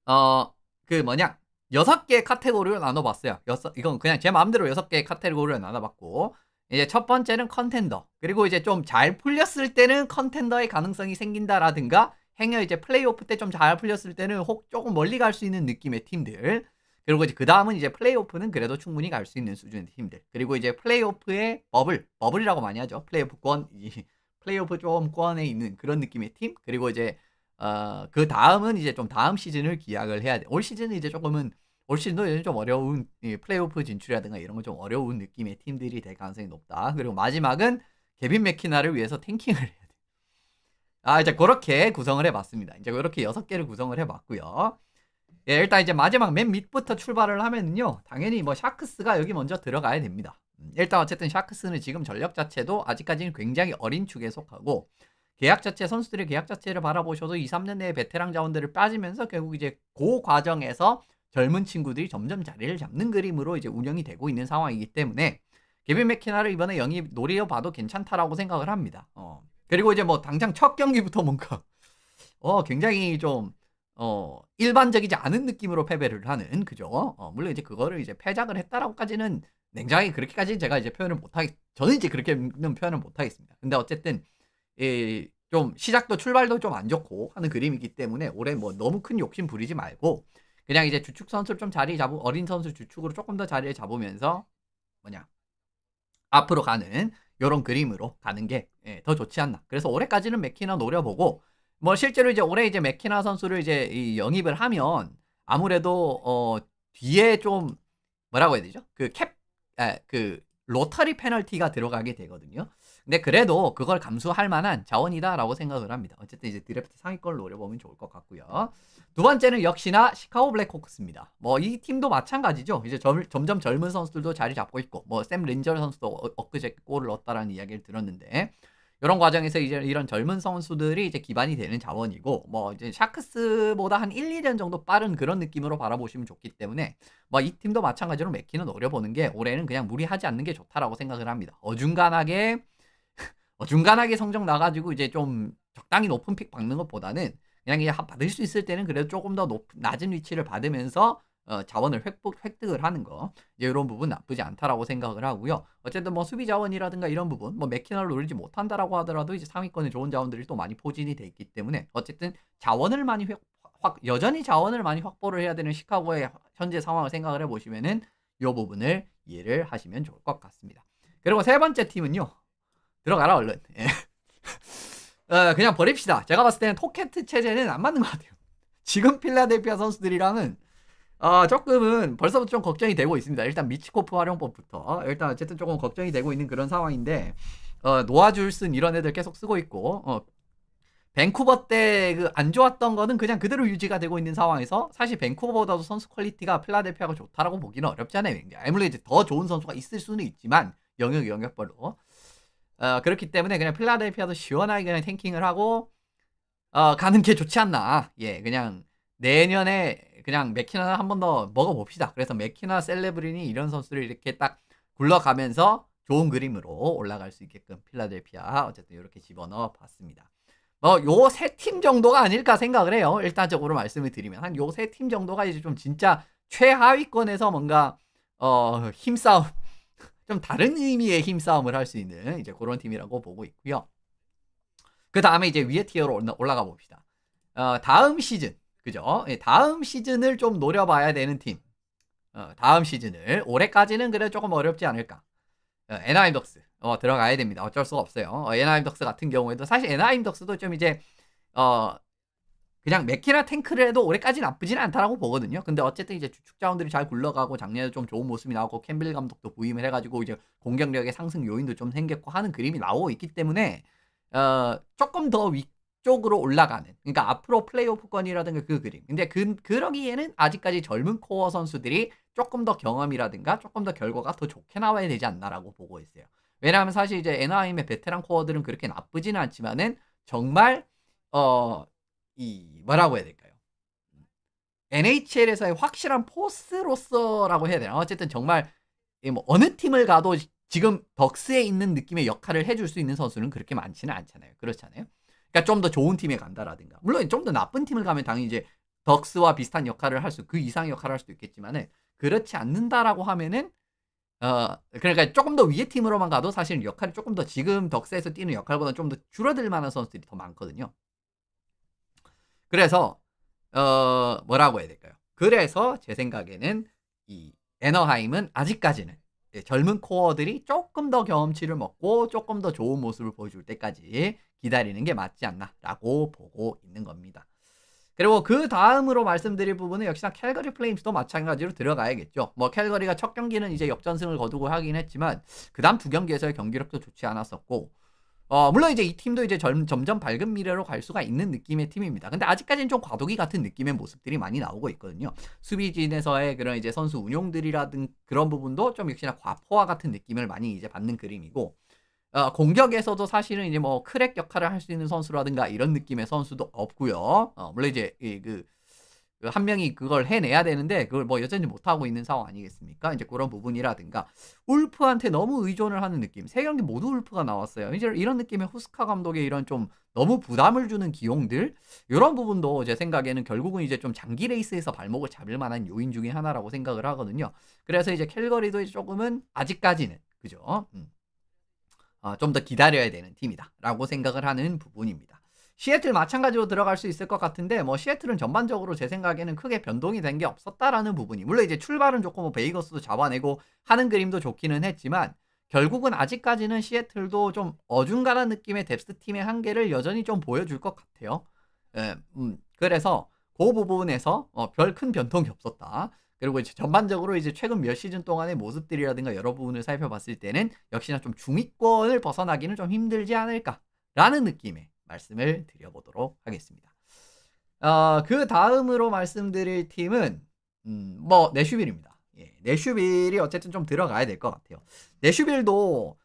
어, 그 뭐냐, 6개 카테고리로 나눠봤어요. 이건 그냥 제 마음대로 6개 카테고리로 나눠봤고, 이제 첫 번째는 컨텐더. 그리고 이제 좀 잘 풀렸을 때는 컨텐더의 가능성이 생긴다라든가, 행여 이제 플레이오프 때 좀 잘 풀렸을 때는 혹 조금 멀리 갈 수 있는 느낌의 팀들. 그리고 이제 그 다음은 이제 플레이오프는 그래도 충분히 갈 수 있는 수준의 팀들. 그리고 이제 플레이오프의 버블이라고 많이 하죠. 플레이오프 좀 권에 있는 그런 느낌의 팀. 그리고 이제 그 다음은 이제 좀 다음 시즌을 기약을 해야 돼. 올 시즌은 이제 조금은 올 시즌도 좀 어려운 플레이오프 진출이라든가 이런 건 좀 어려운 느낌의 팀들이 될 가능성이 높다. 그리고 마지막은 케빈 맥키나를 위해서 탱킹을 해야 돼. 이제 그렇게 구성을 해봤습니다. 이제 그렇게 6개를 구성을 해봤고요. 예, 일단 이제 마지막 맨 밑부터 출발을 하면은요, 당연히 뭐 샤크스가 여기 먼저 들어가야 됩니다. 일단 어쨌든 샤크스는 지금 전력 자체도 아직까지는 굉장히 어린 축에 속하고, 계약 자체, 선수들의 계약 자체를 바라보셔도 2, 3년 내에 베테랑 자원들을 빠지면서 결국 이제 그 과정에서 젊은 친구들이 점점 자리를 잡는 그림으로 이제 운영이 되고 있는 상황이기 때문에 케빈 맥키나를 이번에 영입 노려봐도 괜찮다라고 생각을 합니다. 그리고 이제 뭐 당장 첫 경기부터 뭔가 굉장히 좀 일반적이지 않은 느낌으로 패배를 하는, 그죠? 물론 이제 그거를 이제 패작을 했다라고까지는 냉정하게 그렇게까지 제가 이제 표현을 못하겠, 저는 이제 그렇게는 표현을 못하겠습니다. 근데 어쨌든, 좀 시작도 출발도 좀 안 좋고 하는 그림이기 때문에 올해 뭐 너무 큰 욕심 부리지 말고, 그냥 이제 주축 선수를 좀 자리 잡고, 어린 선수 주축으로 조금 더 자리를 잡으면서, 뭐냐, 앞으로 가는 요런 그림으로 가는 게 더 좋지 않나. 그래서 올해까지는 맥키나 노려보고, 뭐 실제로 이제 올해 이제 맥키나 선수를 이제 이 영입을 하면 아무래도 뒤에 좀 뭐라고 해야 되죠? 그 로터리 페널티가 들어가게 되거든요. 근데 그래도 그걸 감수할 만한 자원이다라고 생각을 합니다. 어쨌든 이제 드래프트 상위권을 노려보면 좋을 것 같고요. 두 번째는 역시나 시카고 블랙호크스입니다. 뭐 이 팀도 마찬가지죠. 이제 점점 젊은 선수들도 자리 잡고 있고, 뭐 샘 린저 선수도 엊그제 골을 넣었다라는 이야기를 들었는데, 이런 과정에서 이제 이런 젊은 선수들이 이제 기반이 되는 자원이고, 뭐 이제 샤크스보다 한 1, 2년 정도 빠른 그런 느낌으로 바라보시면 좋기 때문에, 뭐 이 팀도 마찬가지로 맥키는 노려보는 게 올해는 그냥 무리하지 않는 게 좋다라고 생각을 합니다. 어중간하게 성적 나가지고 이제 좀 적당히 높은 픽 받는 것보다는 그냥 이제 받을 수 있을 때는 그래도 조금 더 낮은 위치를 받으면서 자원을 획득을 하는 거, 이제 이런 부분 나쁘지 않다라고 생각을 하고요. 어쨌든 뭐 수비 자원이라든가 이런 부분, 뭐 맥키나를 노리지 못한다라고 하더라도 이제 상위권에 좋은 자원들이 또 많이 포진이 돼 있기 때문에, 어쨌든 자원을 많이 여전히 자원을 많이 확보를 해야 되는 시카고의 현재 상황을 생각을 해보시면은 이 부분을 이해를 하시면 좋을 것 같습니다. 그리고 세 번째 팀은요, 들어가라 얼른. 예. 그냥 버립시다. 제가 봤을 때는 토케트 체제는 안 맞는 것 같아요. 지금 필라델피아 선수들이랑은 조금은 벌써부터 좀 걱정이 되고 있습니다. 일단 미치코프 활용법부터 일단 어쨌든 조금 걱정이 되고 있는 그런 상황인데, 노아 줄슨 이런 애들 계속 쓰고 있고, 밴쿠버 때 그 안 좋았던 거는 그냥 그대로 유지가 되고 있는 상황에서, 사실 밴쿠버보다도 선수 퀄리티가 필라델피아가 좋다라고 보기는 어렵잖아요. 아무래도 이제 더 좋은 선수가 있을 수는 있지만 영역별로. 그렇기 때문에 그냥 필라델피아도 시원하게 그냥 탱킹을 하고 가는 게 좋지 않나. 예, 그냥 내년에 그냥 맥키나 한 번 더 먹어봅시다. 그래서 맥키나, 셀레브리니 이런 선수를 이렇게 딱 굴러가면서 좋은 그림으로 올라갈 수 있게끔 필라델피아 어쨌든 이렇게 집어넣어 봤습니다. 뭐 요 세 팀 정도가 아닐까 생각을 해요. 일단적으로 말씀을 드리면 한 요 세 팀 정도가 이제 좀 진짜 최하위권에서 뭔가 힘싸움, 좀 다른 의미의 힘싸움을 할 수 있는 이제 그런 팀이라고 보고 있고요. 그 다음에 이제 위에 티어로 올라가 봅시다. 다음 시즌, 그죠? 예, 다음 시즌을 좀 노려봐야 되는 팀. 다음 시즌을 올해까지는 그래 조금 어렵지 않을까. 에나임 덕스 들어가야 됩니다. 어쩔 수가 없어요. 에나임 덕스 같은 경우에도 사실 에나임 덕스도 좀 이제 그냥 맥키나 탱크를 해도 올해까지 나쁘지는 않다라고 보거든요. 근데 어쨌든 이제 주축 자원들이 잘 굴러가고 작년에 좀 좋은 모습이 나오고 캠빌 감독도 부임을 해가지고 이제 공격력의 상승 요인도 좀 생겼고 하는 그림이 나오고 있기 때문에 조금 더 위쪽으로 올라가는, 그러니까 앞으로 플레이오프권이라든가 그 그림. 근데 그러기에는 아직까지 젊은 코어 선수들이 조금 더 경험이라든가 조금 더 결과가 더 좋게 나와야 되지 않나라고 보고 있어요. 왜냐하면 사실 이제 에나하임의 베테랑 코어들은 그렇게 나쁘지는 않지만은 정말 이 뭐라고 해야 될까요? NHL에서의 확실한 포스로서라고 해야 되나? 어쨌든 정말 뭐 어느 팀을 가도 지금 덕스에 있는 느낌의 역할을 해줄 수 있는 선수는 그렇게 많지는 않잖아요. 그렇잖아요. 그러니까 좀 더 좋은 팀에 간다라든가, 물론 좀 더 나쁜 팀을 가면 당연히 이제 덕스와 비슷한 역할을 그 이상의 역할을 할 수도 있겠지만은 그렇지 않는다라고 하면은 그러니까 조금 더 위의 팀으로만 가도 사실 역할이 조금 더 지금 덕스에서 뛰는 역할보다는 좀 더 줄어들 만한 선수들이 더 많거든요. 그래서 뭐라고 해야 될까요? 그래서 제 생각에는 이 애너하임은 아직까지는 젊은 코어들이 조금 더 경험치를 먹고 조금 더 좋은 모습을 보여줄 때까지 기다리는 게 맞지 않나라고 보고 있는 겁니다. 그리고 그 다음으로 말씀드릴 부분은 역시나 캘거리 플레임스도 마찬가지로 들어가야겠죠. 뭐 캘거리가 첫 경기는 이제 역전승을 거두고 하긴 했지만 그다음 두 경기에서의 경기력도 좋지 않았었고 물론 이제 이 팀도 이제 점점 밝은 미래로 갈 수가 있는 느낌의 팀입니다. 근데 아직까지는 좀 과도기 같은 느낌의 모습들이 많이 나오고 있거든요. 수비진에서의 그런 이제 선수 운용들이라든 그런 부분도 좀 역시나 과포화 같은 느낌을 많이 이제 받는 그림이고, 공격에서도 사실은 이제 뭐 크랙 역할을 할 수 있는 선수라든가 이런 느낌의 선수도 없고요. 물론 이제 한 명이 그걸 해내야 되는데 그걸 뭐 여전히 못하고 있는 상황 아니겠습니까? 이제 그런 부분이라든가 울프한테 너무 의존을 하는 느낌. 세 경기 모두 울프가 나왔어요. 이제 이런 느낌의 후스카 감독의 이런 좀 너무 부담을 주는 기용들, 이런 부분도 제 생각에는 결국은 이제 좀 장기 레이스에서 발목을 잡을 만한 요인 중에 하나라고 생각을 하거든요. 그래서 이제 캘거리도 이제 조금은 아직까지는 그죠? 좀 더 기다려야 되는 팀이다라고 생각을 하는 부분입니다. 시애틀 마찬가지로 들어갈 수 있을 것 같은데 뭐 시애틀은 전반적으로 제 생각에는 크게 변동이 된 게 없었다라는 부분이, 물론 이제 출발은 좋고 뭐 베이거스도 잡아내고 하는 그림도 좋기는 했지만 결국은 아직까지는 시애틀도 좀 어중간한 느낌의 뎁스 팀의 한계를 여전히 좀 보여줄 것 같아요. 그래서 그 부분에서 별 큰 변동이 없었다. 그리고 이제 전반적으로 이제 최근 몇 시즌 동안의 모습들이라든가 여러 부분을 살펴봤을 때는 역시나 좀 중위권을 벗어나기는 좀 힘들지 않을까라는 느낌의 말씀을 드려보도록 하겠습니다. 그 다음으로 말씀드릴 팀은 뭐 내슈빌입니다. 예, 내슈빌이 어쨌든 좀 들어가야 될 것 같아요. 내슈빌도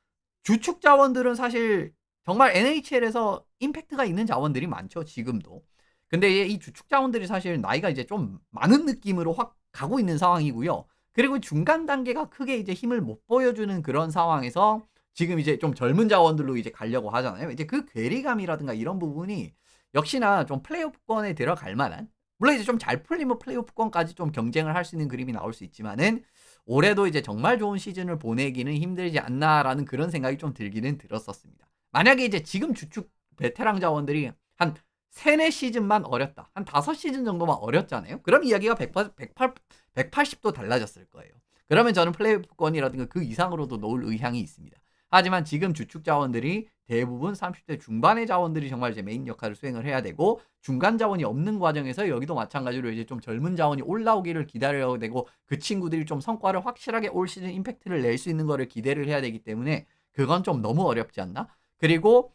주축 자원들은 사실 정말 NHL에서 임팩트가 있는 자원들이 많죠, 지금도. 근데 이 주축 자원들이 사실 나이가 이제 좀 많은 느낌으로 확 가고 있는 상황이고요. 그리고 중간 단계가 크게 이제 힘을 못 보여주는 그런 상황에서 지금 이제 좀 젊은 자원들로 이제 가려고 하잖아요. 이제 그 괴리감이라든가 이런 부분이 역시나 좀 플레이오프권에 들어갈 만한, 물론 이제 좀 잘 풀리면 플레이오프권까지 좀 경쟁을 할 수 있는 그림이 나올 수 있지만은 올해도 이제 정말 좋은 시즌을 보내기는 힘들지 않나라는 그런 생각이 좀 들기는 들었었습니다. 만약에 이제 지금 주축 베테랑 자원들이 한 3-4시즌만 어렸다, 한 5시즌 정도만 어렸잖아요. 그럼 이야기가 180도 달라졌을 거예요. 그러면 저는 플레이오프권이라든가 그 이상으로도 놓을 의향이 있습니다. 하지만 지금 주축 자원들이 대부분 30대 중반의 자원들이 정말 이제 메인 역할을 수행을 해야 되고, 중간 자원이 없는 과정에서 여기도 마찬가지로 이제 좀 젊은 자원이 올라오기를 기다려야 되고, 그 친구들이 좀 성과를 확실하게 올 시즌 임팩트를 낼 수 있는 거를 기대를 해야 되기 때문에 그건 좀 너무 어렵지 않나? 그리고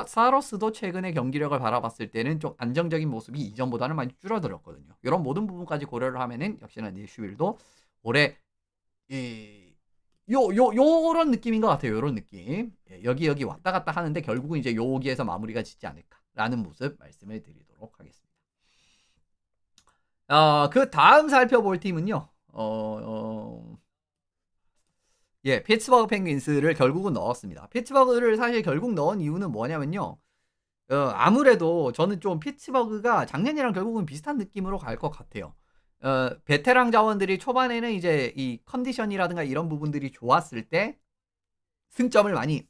사로스도 최근의 경기력을 바라봤을 때는 좀 안정적인 모습이 이전보다는 많이 줄어들었거든요. 이런 모든 부분까지 고려를 하면은 역시나 내슈빌도 올해 요런 느낌인 것 같아요. 요런 느낌. 예, 여기 왔다 갔다 하는데 결국은 이제 여기에서 마무리가 짓지 않을까라는 모습 말씀을 드리도록 하겠습니다. 그 다음 살펴볼 팀은요. 예, 피츠버그 펭귄스를 결국은 넣었습니다. 피츠버그를 사실 결국 넣은 이유는 뭐냐면요. 아무래도 저는 좀 피츠버그가 작년이랑 결국은 비슷한 느낌으로 갈 것 같아요. 베테랑 자원들이 초반에는 이제 이 컨디션이라든가 이런 부분들이 좋았을 때 승점을 많이,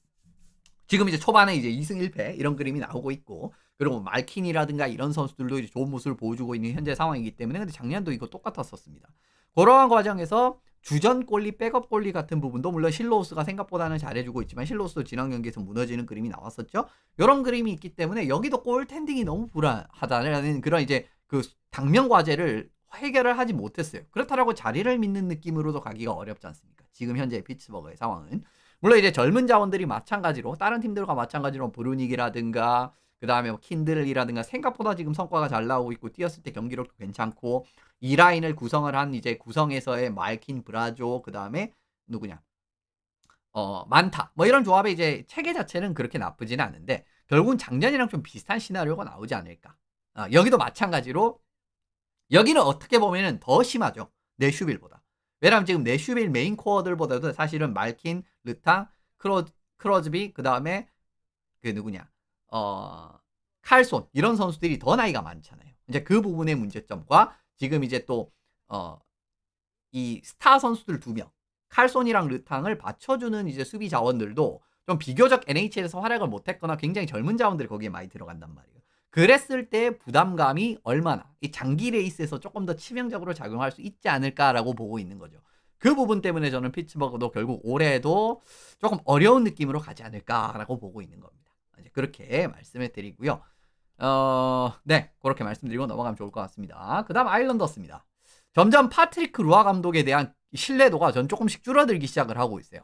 지금 이제 초반에 이제 2승 1패 이런 그림이 나오고 있고, 그리고 말킨이라든가 이런 선수들도 이제 좋은 모습을 보여주고 있는 현재 상황이기 때문에, 근데 작년도 이거 똑같았었습니다. 그러한 과정에서 주전 골리, 백업 골리 같은 부분도 물론 실로우스가 생각보다는 잘해주고 있지만 실로우스도 지난 경기에서 무너지는 그림이 나왔었죠. 이런 그림이 있기 때문에 여기도 골 텐딩이 너무 불안하다는 그런 이제 그 당면 과제를 해결을 하지 못했어요. 그렇다라고 자리를 믿는 느낌으로도 가기가 어렵지 않습니까? 지금 현재 피츠버그의 상황은. 물론 이제 젊은 자원들이 마찬가지로 다른 팀들과 마찬가지로 브루닉이라든가 그 다음에 뭐 킨들이라든가 생각보다 지금 성과가 잘 나오고 있고, 뛰었을 때 경기력도 괜찮고, 이 라인을 구성을 한 이제 구성에서의 말킨, 브라조, 그 다음에 누구냐, 많다, 뭐 이런 조합의 이제 체계 자체는 그렇게 나쁘지는 않은데 결국은 작년이랑 좀 비슷한 시나리오가 나오지 않을까. 여기도 마찬가지로 여기는 어떻게 보면은 더 심하죠, 내슈빌보다. 왜냐면 지금 내슈빌 메인 코어들보다도 사실은 말킨, 르탕, 크로즈비, 그 다음에 그 누구냐, 칼손, 이런 선수들이 더 나이가 많잖아요. 이제 그 부분의 문제점과 지금 이제 또 이 스타 선수들 2명, 칼손이랑 르탕을 받쳐주는 이제 수비 자원들도 좀 비교적 NHL에서 활약을 못했거나 굉장히 젊은 자원들이 거기에 많이 들어간단 말이에요. 그랬을 때 부담감이 얼마나 이 장기 레이스에서 조금 더 치명적으로 작용할 수 있지 않을까라고 보고 있는 거죠. 그 부분 때문에 저는 피츠버그도 결국 올해도 조금 어려운 느낌으로 가지 않을까라고 보고 있는 겁니다. 이제 그렇게 말씀을 드리고요. 네, 그렇게 말씀드리고 넘어가면 좋을 것 같습니다. 그 다음 아일랜더스입니다. 점점 파트리크 루아 감독에 대한 신뢰도가 전 조금씩 줄어들기 시작을 하고 있어요.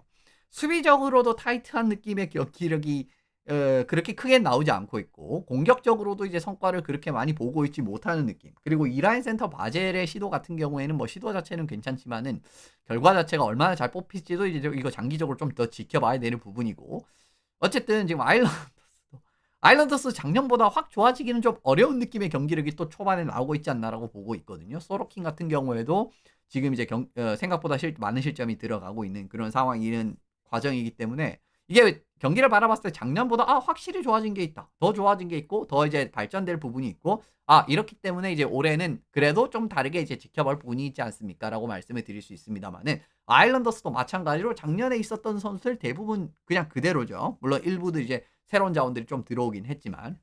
수비적으로도 타이트한 느낌의 기력이 그렇게 크게 나오지 않고 있고, 공격적으로도 이제 성과를 그렇게 많이 보고 있지 못하는 느낌. 그리고 이라인 센터 바젤의 시도 같은 경우에는 뭐 시도 자체는 괜찮지만은 결과 자체가 얼마나 잘 뽑힐지도 이제 이거 장기적으로 좀 더 지켜봐야 되는 부분이고, 어쨌든 지금 아일랜더스 작년보다 확 좋아지기는 좀 어려운 느낌의 경기력이 또 초반에 나오고 있지 않나라고 보고 있거든요. 소로킨 같은 경우에도 지금 이제 생각보다 많은 실점이 들어가고 있는 그런 상황이는 과정이기 때문에, 이게 경기를 바라봤을 때 작년보다 확실히 좋아진 게 있다, 더 좋아진 게 있고, 더 이제 발전될 부분이 있고, 이렇기 때문에 이제 올해는 그래도 좀 다르게 이제 지켜볼 부분이 있지 않습니까라고 말씀을 드릴 수 있습니다만은, 아일랜더스도 마찬가지로 작년에 있었던 선수들 대부분 그냥 그대로죠. 물론 일부도 이제 새로운 자원들이 좀 들어오긴 했지만,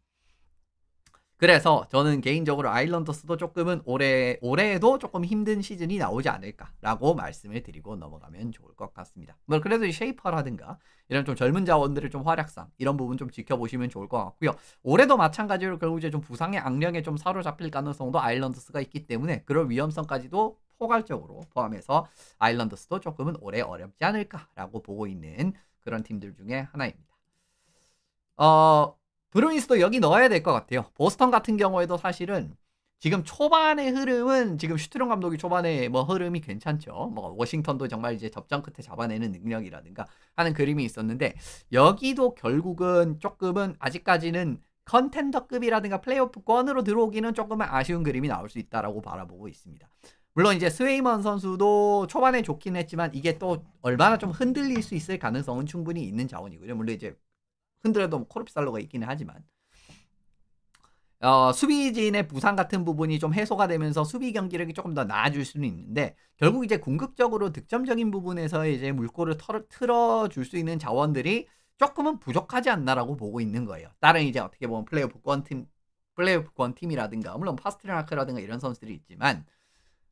그래서 저는 개인적으로 아일랜더스도 조금은 올해에도 조금 힘든 시즌이 나오지 않을까라고 말씀을 드리고 넘어가면 좋을 것 같습니다. 뭐 그래도 쉐이퍼라든가 이런 좀 젊은 자원들의 좀 활약상, 이런 부분 좀 지켜보시면 좋을 것 같고요. 올해도 마찬가지로 결국 이제 좀 부상의 악령에 좀 사로잡힐 가능성도 아일랜더스가 있기 때문에, 그럴 위험성까지도 포괄적으로 포함해서 아일랜더스도 조금은 올해 어렵지 않을까라고 보고 있는 그런 팀들 중에 하나입니다. 브루인스도 여기 넣어야 될 것 같아요. 보스턴 같은 경우에도 사실은 지금 초반의 흐름은, 지금 슈트롱 감독이 초반에 뭐 흐름이 괜찮죠. 뭐 워싱턴도 정말 이제 접전 끝에 잡아내는 능력이라든가 하는 그림이 있었는데, 여기도 결국은 조금은 아직까지는 컨텐더급이라든가 플레이오프권으로 들어오기는 조금은 아쉬운 그림이 나올 수 있다라고 바라보고 있습니다. 물론 이제 스웨이먼 선수도 초반에 좋긴 했지만 이게 또 얼마나 좀 흔들릴 수 있을 가능성은 충분히 있는 자원이고요. 물론 이제 흔들어도 코르피살로가 있기는 하지만, 수비진의 부상 같은 부분이 좀 해소가 되면서 수비 경기력이 조금 더 나아질 수는 있는데, 결국 이제 궁극적으로 득점적인 부분에서 이제 물꼬를 틀어줄 수 있는 자원들이 조금은 부족하지 않나라고 보고 있는 거예요. 다른 이제 어떻게 보면 플레이오프권 팀이라든가, 물론 파스트라크라든가 이런 선수들이 있지만,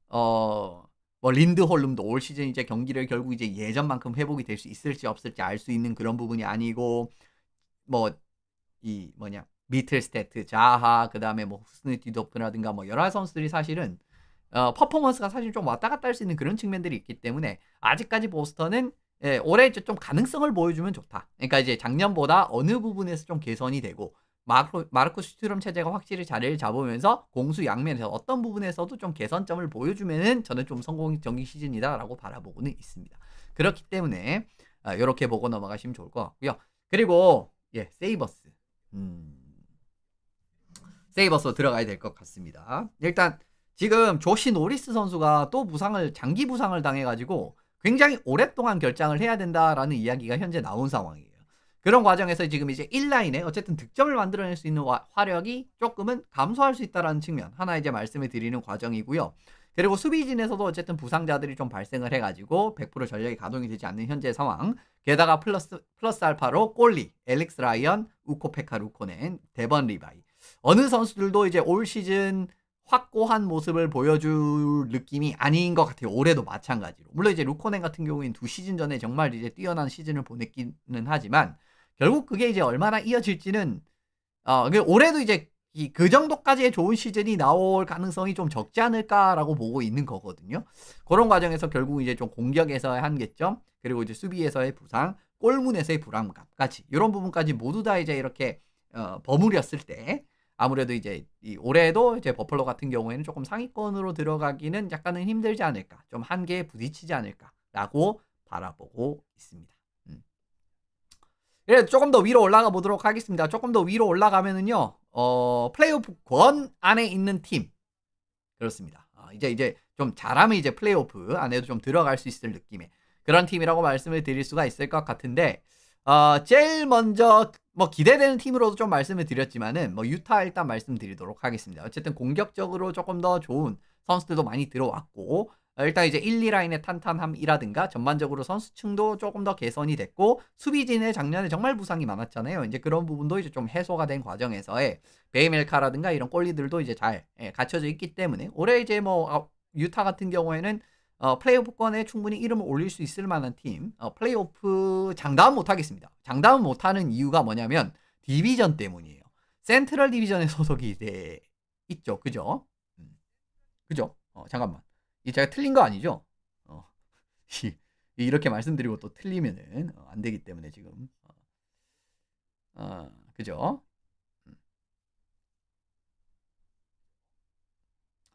뭐 린드홀름도 올 시즌 이제 경기를 결국 이제 예전만큼 회복이 될 수 있을지 없을지 알 수 있는 그런 부분이 아니고, 뭐 미틀스테트, 자하, 그 다음에 뭐 후스누 디도프라든가 뭐 여러 선수들이 사실은 퍼포먼스가 사실 좀 왔다 갔다 할 수 있는 그런 측면들이 있기 때문에, 아직까지 보스턴은 올해 이제 좀 가능성을 보여주면 좋다. 그러니까 이제 작년보다 어느 부분에서 좀 개선이 되고, 마르코 슈트럼 체제가 확실히 자리를 잡으면서 공수 양면에서 어떤 부분에서도 좀 개선점을 보여주면은 저는 좀 성공적인 시즌이다라고 바라보고는 있습니다. 그렇기 때문에 이렇게 보고 넘어가시면 좋을 것 같고요. 그리고 세이버스. 세이버스 들어가야 될 것 같습니다. 일단 지금 조시 노리스 선수가 또 장기 부상을 당해가지고 굉장히 오랫동안 결장을 해야 된다라는 이야기가 현재 나온 상황이에요. 그런 과정에서 지금 이제 1라인에 어쨌든 득점을 만들어낼 수 있는 화력이 조금은 감소할 수 있다라는 측면 하나 이제 말씀을 드리는 과정이고요. 그리고 수비진에서도 어쨌든 부상자들이 좀 발생을 해가지고 100% 전력이 가동이 되지 않는 현재 상황. 게다가 플러스 알파로 꼴리, 엘릭스 라이언, 우코페카 루코넨, 데번 리바이. 어느 선수들도 이제 올 시즌 확고한 모습을 보여줄 느낌이 아닌 것 같아요. 올해도 마찬가지로. 물론 이제 루코넨 같은 경우에는 2시즌 전에 정말 이제 뛰어난 시즌을 보냈기는 하지만, 결국 그게 이제 얼마나 이어질지는 올해도 이제 그 정도까지의 좋은 시즌이 나올 가능성이 좀 적지 않을까라고 보고 있는 거거든요. 그런 과정에서 결국 이제 좀 공격에서의 한계점, 그리고 이제 수비에서의 부상, 골문에서의 불안감까지, 이런 부분까지 모두 다 이제 이렇게 버무렸을 때, 아무래도 이제 올해도 이제 버펄로 같은 경우에는 조금 상위권으로 들어가기는 약간은 힘들지 않을까, 좀 한계에 부딪히지 않을까라고 바라보고 있습니다. 그래서 조금 더 위로 올라가 보도록 하겠습니다. 조금 더 위로 올라가면은요, 플레이오프 권 안에 있는 팀. 그렇습니다. 이제 좀 잘하면 이제 플레이오프 안에도 좀 들어갈 수 있을 느낌의 그런 팀이라고 말씀을 드릴 수가 있을 것 같은데, 제일 먼저 뭐 기대되는 팀으로도 좀 말씀을 드렸지만은 뭐 유타 일단 말씀드리도록 하겠습니다. 어쨌든 공격적으로 조금 더 좋은 선수들도 많이 들어왔고 일단 이제 1, 2 라인의 탄탄함이라든가 전반적으로 선수층도 조금 더 개선이 됐고 수비진의 작년에 정말 부상이 많았잖아요. 이제 그런 부분도 이제 좀 해소가 된 과정에서의 베이멜카라든가 이런 골리들도 이제 잘 갖춰져 있기 때문에 올해 이제 뭐 유타 같은 경우에는 플레이오프권에 충분히 이름을 올릴 수 있을 만한 팀, 플레이오프 장담은 못하겠습니다. 장담은 못하는 이유가 뭐냐면 디비전 때문이에요. 센트럴 디비전에 소속이 있죠, 그죠? 그죠? 잠깐만, 이 제가 틀린 거 아니죠? 이렇게 말씀드리고 또 틀리면은 안 되기 때문에 지금 그죠?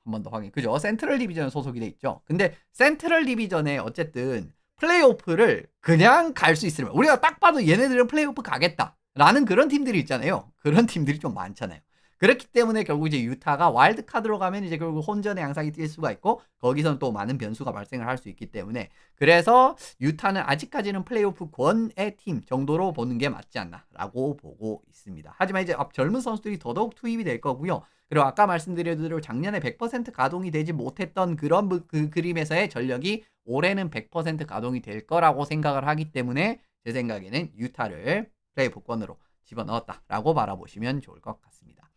한 번 더 확인. 그죠? 센트럴 디비전 소속이 돼 있죠. 근데 센트럴 디비전에 어쨌든 플레이오프를 그냥 갈 수 있으면 우리가 딱 봐도 얘네들은 플레이오프 가겠다라는 그런 팀들이 있잖아요. 그런 팀들이 좀 많잖아요. 그렇기 때문에 결국 이제 유타가 와일드카드로 가면 이제 결국 혼전의 양상이 뛸 수가 있고 거기서는 또 많은 변수가 발생을 할 수 있기 때문에 그래서 유타는 아직까지는 플레이오프 권의 팀 정도로 보는 게 맞지 않나라고 보고 있습니다. 하지만 이제 젊은 선수들이 더더욱 투입이 될 거고요. 그리고 아까 말씀드린 대로 작년에 100% 가동이 되지 못했던 그런 그 그림에서의 전력이 올해는 100% 가동이 될 거라고 생각을 하기 때문에 제 생각에는 유타를 플레이오프권으로 집어넣었다라고 바라보시면 좋을 것 같습니다.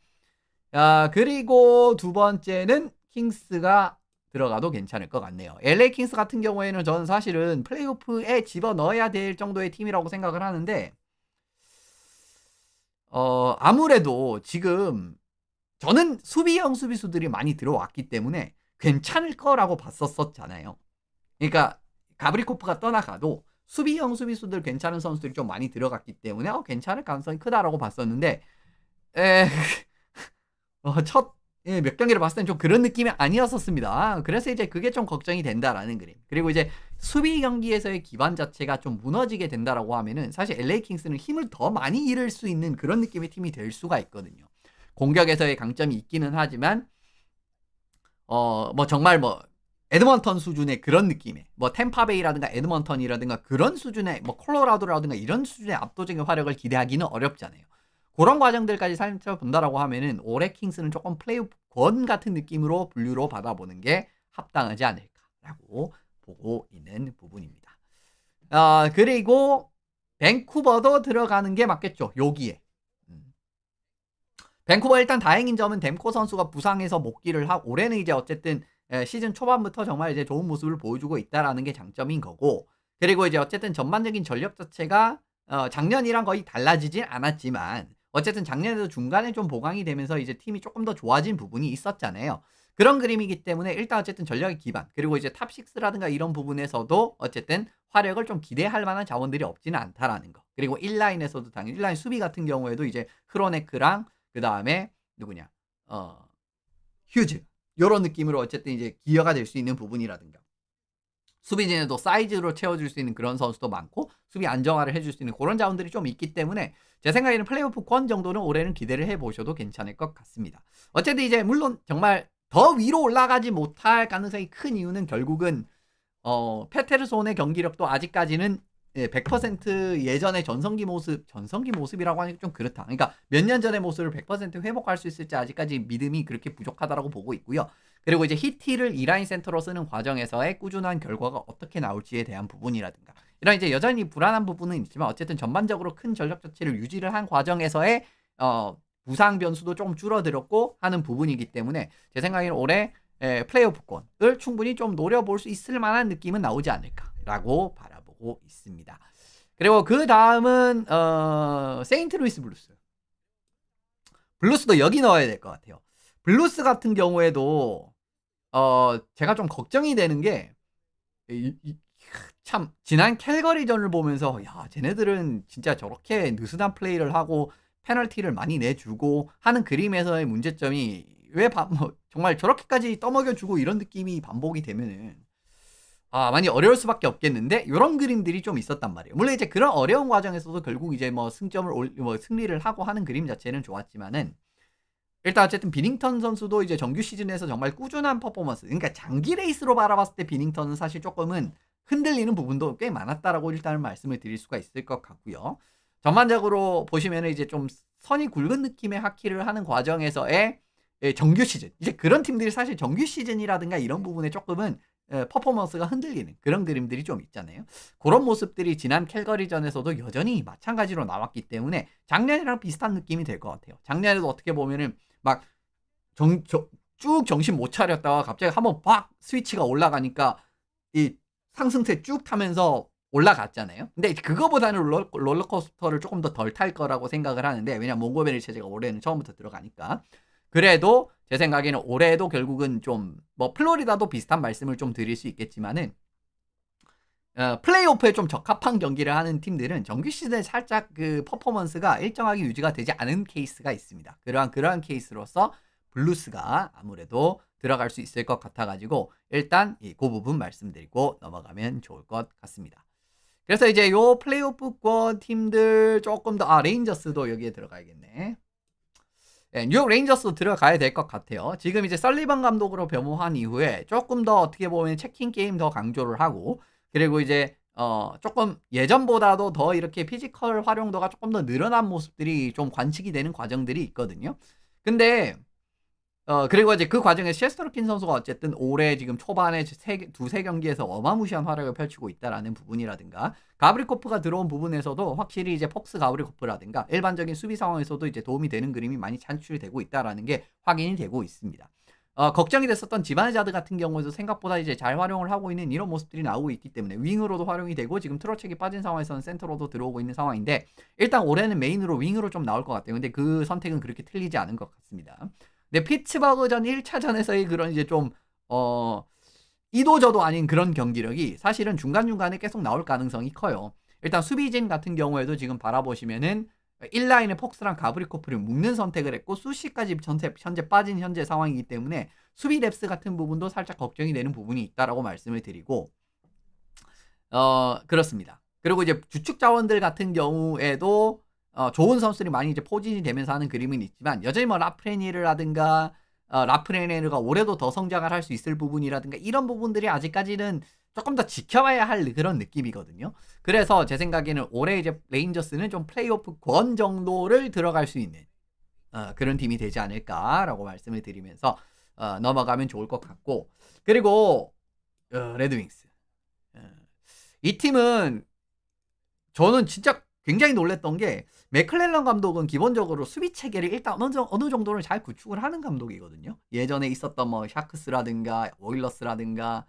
그리고 두 번째는 킹스가 들어가도 괜찮을 것 같네요. LA 킹스 같은 경우에는 저는 사실은 플레이오프에 집어넣어야 될 정도의 팀이라고 생각을 하는데 아무래도 지금 저는 수비형 수비수들이 많이 들어왔기 때문에 괜찮을 거라고 봤었잖아요. 그러니까 가브리코프가 떠나가도 수비형 수비수들 괜찮은 선수들이 좀 많이 들어갔기 때문에 괜찮을 가능성이 크다라고 봤었는데 첫 몇 경기를 봤을 땐 좀 그런 느낌이 아니었었습니다. 그래서 이제 그게 좀 걱정이 된다라는 그림. 그리고 이제 수비 경기에서의 기반 자체가 좀 무너지게 된다라고 하면은 사실 LA 킹스는 힘을 더 많이 잃을 수 있는 그런 느낌의 팀이 될 수가 있거든요. 공격에서의 강점이 있기는 하지만 뭐 정말 뭐 에드먼턴 수준의 그런 느낌의 뭐 템파베이라든가 에드먼턴이라든가 그런 수준의 뭐 콜로라도라든가 이런 수준의 압도적인 활약을 기대하기는 어렵잖아요. 그런 과정들까지 살펴본다라고 하면은 올해 킹스는 조금 플레이오프권 같은 느낌으로 분류로 받아보는 게 합당하지 않을까라고 보고 있는 부분입니다. 그리고 밴쿠버도 들어가는 게 맞겠죠. 여기에. 밴쿠버 일단 다행인 점은 댐코 선수가 부상해서 복귀를 하고 올해는 이제 어쨌든 시즌 초반부터 정말 이제 좋은 모습을 보여주고 있다라는 게 장점인 거고 그리고 이제 어쨌든 전반적인 전력 자체가 작년이랑 거의 달라지진 않았지만 어쨌든 작년에도 중간에 좀 보강이 되면서 이제 팀이 조금 더 좋아진 부분이 있었잖아요. 그런 그림이기 때문에 일단 어쨌든 전력의 기반 그리고 이제 탑6라든가 이런 부분에서도 어쨌든 화력을 좀 기대할 만한 자원들이 없지는 않다라는 거. 그리고 1라인에서도 당연히 1라인 수비 같은 경우에도 이제 크로네크랑 그 다음에 누구냐 휴즈 요런 느낌으로 어쨌든 이제 기여가 될 수 있는 부분이라든가 수비진에도 사이즈로 채워줄 수 있는 그런 선수도 많고 수비 안정화를 해줄 수 있는 그런 자원들이 좀 있기 때문에 제 생각에는 플레이오프권 정도는 올해는 기대를 해보셔도 괜찮을 것 같습니다. 어쨌든 이제 물론 정말 더 위로 올라가지 못할 가능성이 큰 이유는 결국은 페테르손의 경기력도 아직까지는 100% 예전의 전성기 모습이라고 하니까 좀 그렇다. 그러니까 몇 년 전의 모습을 100% 회복할 수 있을지 아직까지 믿음이 그렇게 부족하다라고 보고 있고요. 그리고 이제 히티를 2라인 센터로 쓰는 과정에서의 꾸준한 결과가 어떻게 나올지에 대한 부분이라든가 이런 이제 여전히 불안한 부분은 있지만 어쨌든 전반적으로 큰 전력 자체를 유지를 한 과정에서의 부상 변수도 조금 줄어들었고 하는 부분이기 때문에 제 생각에는 올해 플레이오프권을 충분히 좀 노려볼 수 있을 만한 느낌은 나오지 않을까라고 바라보고 있습니다. 그리고 그 다음은 세인트루이스 블루스도 여기 넣어야 될 것 같아요. 블루스 같은 경우에도 제가 좀 걱정이 되는 게 참 지난 캘거리전을 보면서 야 쟤네들은 진짜 저렇게 느슨한 플레이를 하고 페널티를 많이 내주고 하는 그림에서의 문제점이 왜 정말 저렇게까지 떠먹여주고 이런 느낌이 반복이 되면은 많이 어려울 수밖에 없겠는데 이런 그림들이 좀 있었단 말이에요. 물론 이제 그런 어려운 과정에서도 결국 이제 뭐 승리를 하고 하는 그림 자체는 좋았지만은 일단 어쨌든 비닝턴 선수도 이제 정규 시즌에서 정말 꾸준한 퍼포먼스 그러니까 장기 레이스로 바라봤을 때 비닝턴은 사실 조금은 흔들리는 부분도 꽤 많았다라고 일단은 말씀을 드릴 수가 있을 것 같고요. 전반적으로 보시면은 이제 좀 선이 굵은 느낌의 하키를 하는 과정에서의 정규 시즌. 이제 그런 팀들이 사실 정규 시즌이라든가 이런 부분에 조금은 퍼포먼스가 흔들리는 그런 그림들이 좀 있잖아요. 그런 모습들이 지난 캘거리전에서도 여전히 마찬가지로 나왔기 때문에 작년이랑 비슷한 느낌이 될 것 같아요. 작년에도 어떻게 보면은 막 쭉 정신 못 차렸다가 갑자기 한번 팍 스위치가 올라가니까 이 상승세 쭉 타면서 올라갔잖아요. 근데 그거보다는 롤러코스터를 조금 더 덜 탈 거라고 생각을 하는데, 왜냐면 몽고메리 체제가 올해는 처음부터 들어가니까. 그래도 제 생각에는 올해도 결국은 좀 뭐 플로리다도 비슷한 말씀을 좀 드릴 수 있겠지만은 플레이오프에 좀 적합한 경기를 하는 팀들은 정규 시즌에 살짝 그 퍼포먼스가 일정하게 유지가 되지 않은 케이스가 있습니다. 그러한 케이스로서 블루스가 아무래도 들어갈 수 있을 것 같아가지고 일단 그 부분 말씀드리고 넘어가면 좋을 것 같습니다. 그래서 이제 요 플레이오프권 팀들 조금 더 레인저스도 여기에 들어가야겠네. 네, 뉴욕 레인저스도 들어가야 될 것 같아요. 지금 이제 설리번 감독으로 변모한 이후에 조금 더 어떻게 보면 체킹 게임 더 강조를 하고, 그리고 이제 조금 예전보다도 더 이렇게 피지컬 활용도가 조금 더 늘어난 모습들이 좀 관측이 되는 과정들이 있거든요. 근데 그리고 이제 그 과정에 셰스터로킨 선수가 어쨌든 올해 지금 초반에 두세 경기에서 어마무시한 활약을 펼치고 있다라는 부분이라든가, 가브리코프가 들어온 부분에서도 확실히 이제 폭스 가브리코프라든가 일반적인 수비 상황에서도 이제 도움이 되는 그림이 많이 찬출이 되고 있다라는 게 확인이 되고 있습니다. 걱정이 됐었던 지바네자드 같은 경우에도 생각보다 이제 잘 활용을 하고 있는 이런 모습들이 나오고 있기 때문에 윙으로도 활용이 되고, 지금 트로첵이 빠진 상황에서는 센터로도 들어오고 있는 상황인데, 일단 올해는 메인으로 윙으로 좀 나올 것 같아요. 근데 그 선택은 그렇게 틀리지 않은 것 같습니다. 근데 피츠버그전 1차전에서의 그런 이제 좀 이도저도 아닌 그런 경기력이 사실은 중간중간에 계속 나올 가능성이 커요. 일단 수비진 같은 경우에도 지금 바라보시면은 1라인에 폭스랑 가브리코프를 묶는 선택을 했고, 수시까지 현재 빠진 현재 상황이기 때문에 수비 뎁스 같은 부분도 살짝 걱정이 되는 부분이 있다라고 말씀을 드리고, 그렇습니다. 그리고 이제 주축 자원들 같은 경우에도 좋은 선수들이 많이 이제 포진이 되면서 하는 그림은 있지만, 여전히 뭐 라프레니르라든가 라프레네르가 올해도 더 성장을 할 수 있을 부분이라든가 이런 부분들이 아직까지는 조금 더 지켜봐야 할 그런 느낌이거든요. 그래서 제 생각에는 올해 이제 레인저스는 좀 플레이오프 권 정도를 들어갈 수 있는 그런 팀이 되지 않을까라고 말씀을 드리면서 넘어가면 좋을 것 같고, 그리고 레드윙스 이 팀은 저는 진짜 굉장히 놀랬던 게, 맥클렐런 감독은 기본적으로 수비 체계를 일단 어느 정도는 잘 구축을 하는 감독이거든요. 예전에 있었던 뭐 샤크스라든가 오일러스라든가,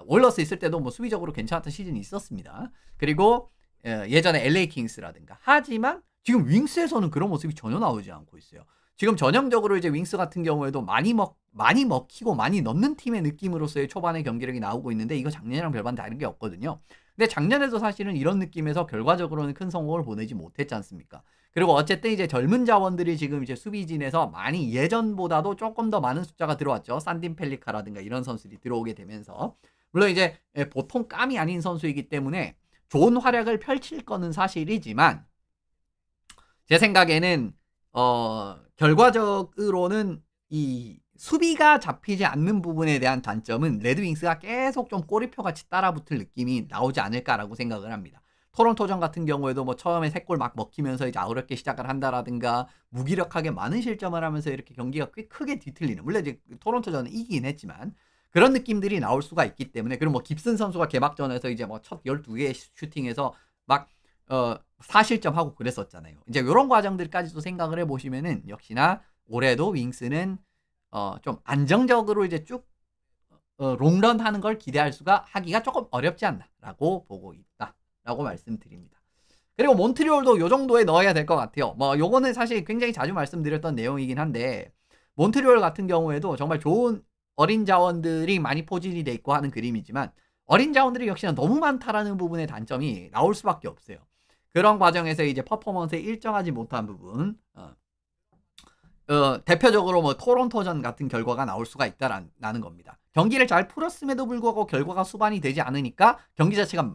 오일러스 있을 때도 뭐 수비적으로 괜찮았던 시즌이 있었습니다. 그리고 예전에 LA 킹스라든가. 하지만 지금 윙스에서는 그런 모습이 전혀 나오지 않고 있어요. 지금 전형적으로 이제 윙스 같은 경우에도 많이 먹히고 많이 넣는 팀의 느낌으로서의 초반의 경기력이 나오고 있는데, 이거 작년이랑 별반 다른 게 없거든요. 근데 작년에도 사실은 이런 느낌에서 결과적으로는 큰 성공을 보내지 못했지 않습니까? 그리고 어쨌든 이제 젊은 자원들이 지금 이제 수비진에서 많이 예전보다도 조금 더 많은 숫자가 들어왔죠. 산딘 펠리카라든가 이런 선수들이 들어오게 되면서, 물론 이제 보통 깜이 아닌 선수이기 때문에 좋은 활약을 펼칠 거는 사실이지만, 제 생각에는 결과적으로는 이 수비가 잡히지 않는 부분에 대한 단점은 레드윙스가 계속 좀 꼬리표 같이 따라붙을 느낌이 나오지 않을까라고 생각을 합니다. 토론토전 같은 경우에도 뭐 처음에 3골 막 먹히면서 이제 어렵게 시작을 한다라든가, 무기력하게 많은 실점을 하면서 이렇게 경기가 꽤 크게 뒤틀리는, 물론 이제 토론토전은 이기긴 했지만 그런 느낌들이 나올 수가 있기 때문에, 그리고 뭐 깁슨 선수가 개막전에서 이제 뭐 첫 12개의 슈팅에서 막 4실점 하고 그랬었잖아요. 이제 이런 과정들까지도 생각을 해보시면은 역시나 올해도 윙스는 좀 안정적으로 이제 쭉 롱런 하는 걸 하기가 조금 어렵지 않나라고 보고 있다라고 말씀드립니다. 그리고 몬트리올도 요 정도에 넣어야 될 것 같아요. 뭐 요거는 사실 굉장히 자주 말씀드렸던 내용이긴 한데, 몬트리올 같은 경우에도 정말 좋은 어린 자원들이 많이 포진이 돼 있고 하는 그림이지만, 어린 자원들이 역시나 너무 많다라는 부분의 단점이 나올 수밖에 없어요. 그런 과정에서 이제 퍼포먼스에 일정하지 못한 부분, 대표적으로 뭐 토론토전 같은 결과가 나올 수가 있다라는 겁니다. 경기를 잘 풀었음에도 불구하고 결과가 수반이 되지 않으니까 경기 자체가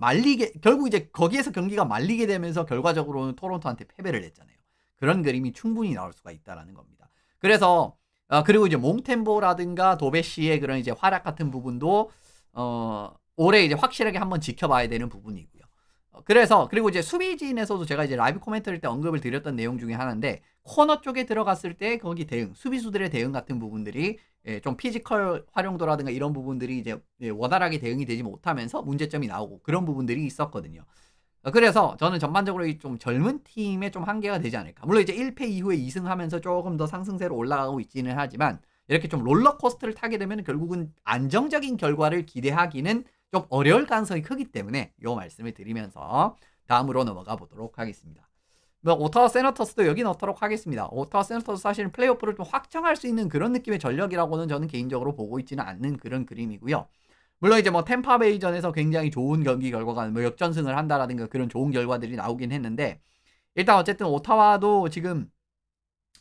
결국 이제 거기에서 경기가 말리게 되면서 결과적으로는 토론토한테 패배를 했잖아요. 그런 그림이 충분히 나올 수가 있다라는 겁니다. 그래서 그리고 이제 몽템보라든가 도베시의 그런 이제 활약 같은 부분도 올해 이제 확실하게 한번 지켜봐야 되는 부분이고요. 그래서 그리고 이제 수비진에서도 제가 이제 라이브 코멘터리 때 언급을 드렸던 내용 중에 하나인데 코너 쪽에 들어갔을 때 거기 대응, 수비수들의 대응 같은 부분들이 좀 피지컬 활용도라든가 이런 부분들이 이제 원활하게 대응이 되지 못하면서 문제점이 나오고 그런 부분들이 있었거든요. 그래서 저는 전반적으로 이 좀 젊은 팀에 좀 한계가 되지 않을까. 물론 이제 1패 이후에 2승 하면서 조금 더 상승세로 올라가고 있지는 하지만 이렇게 좀 롤러코스터를 타게 되면 결국은 안정적인 결과를 기대하기는 좀 어려울 가능성이 크기 때문에 이 말씀을 드리면서 다음으로 넘어가 보도록 하겠습니다. 뭐 오타와 세너터스도 여기 넣도록 하겠습니다. 오타와 세너터스 사실은 플레이오프를 좀 확정할 수 있는 그런 느낌의 전력이라고는 저는 개인적으로 보고 있지는 않는 그런 그림이고요. 물론 이제 뭐 템파베이전에서 굉장히 좋은 경기 결과가 뭐 역전승을 한다라든가 그런 좋은 결과들이 나오긴 했는데 일단 어쨌든 오타와도 지금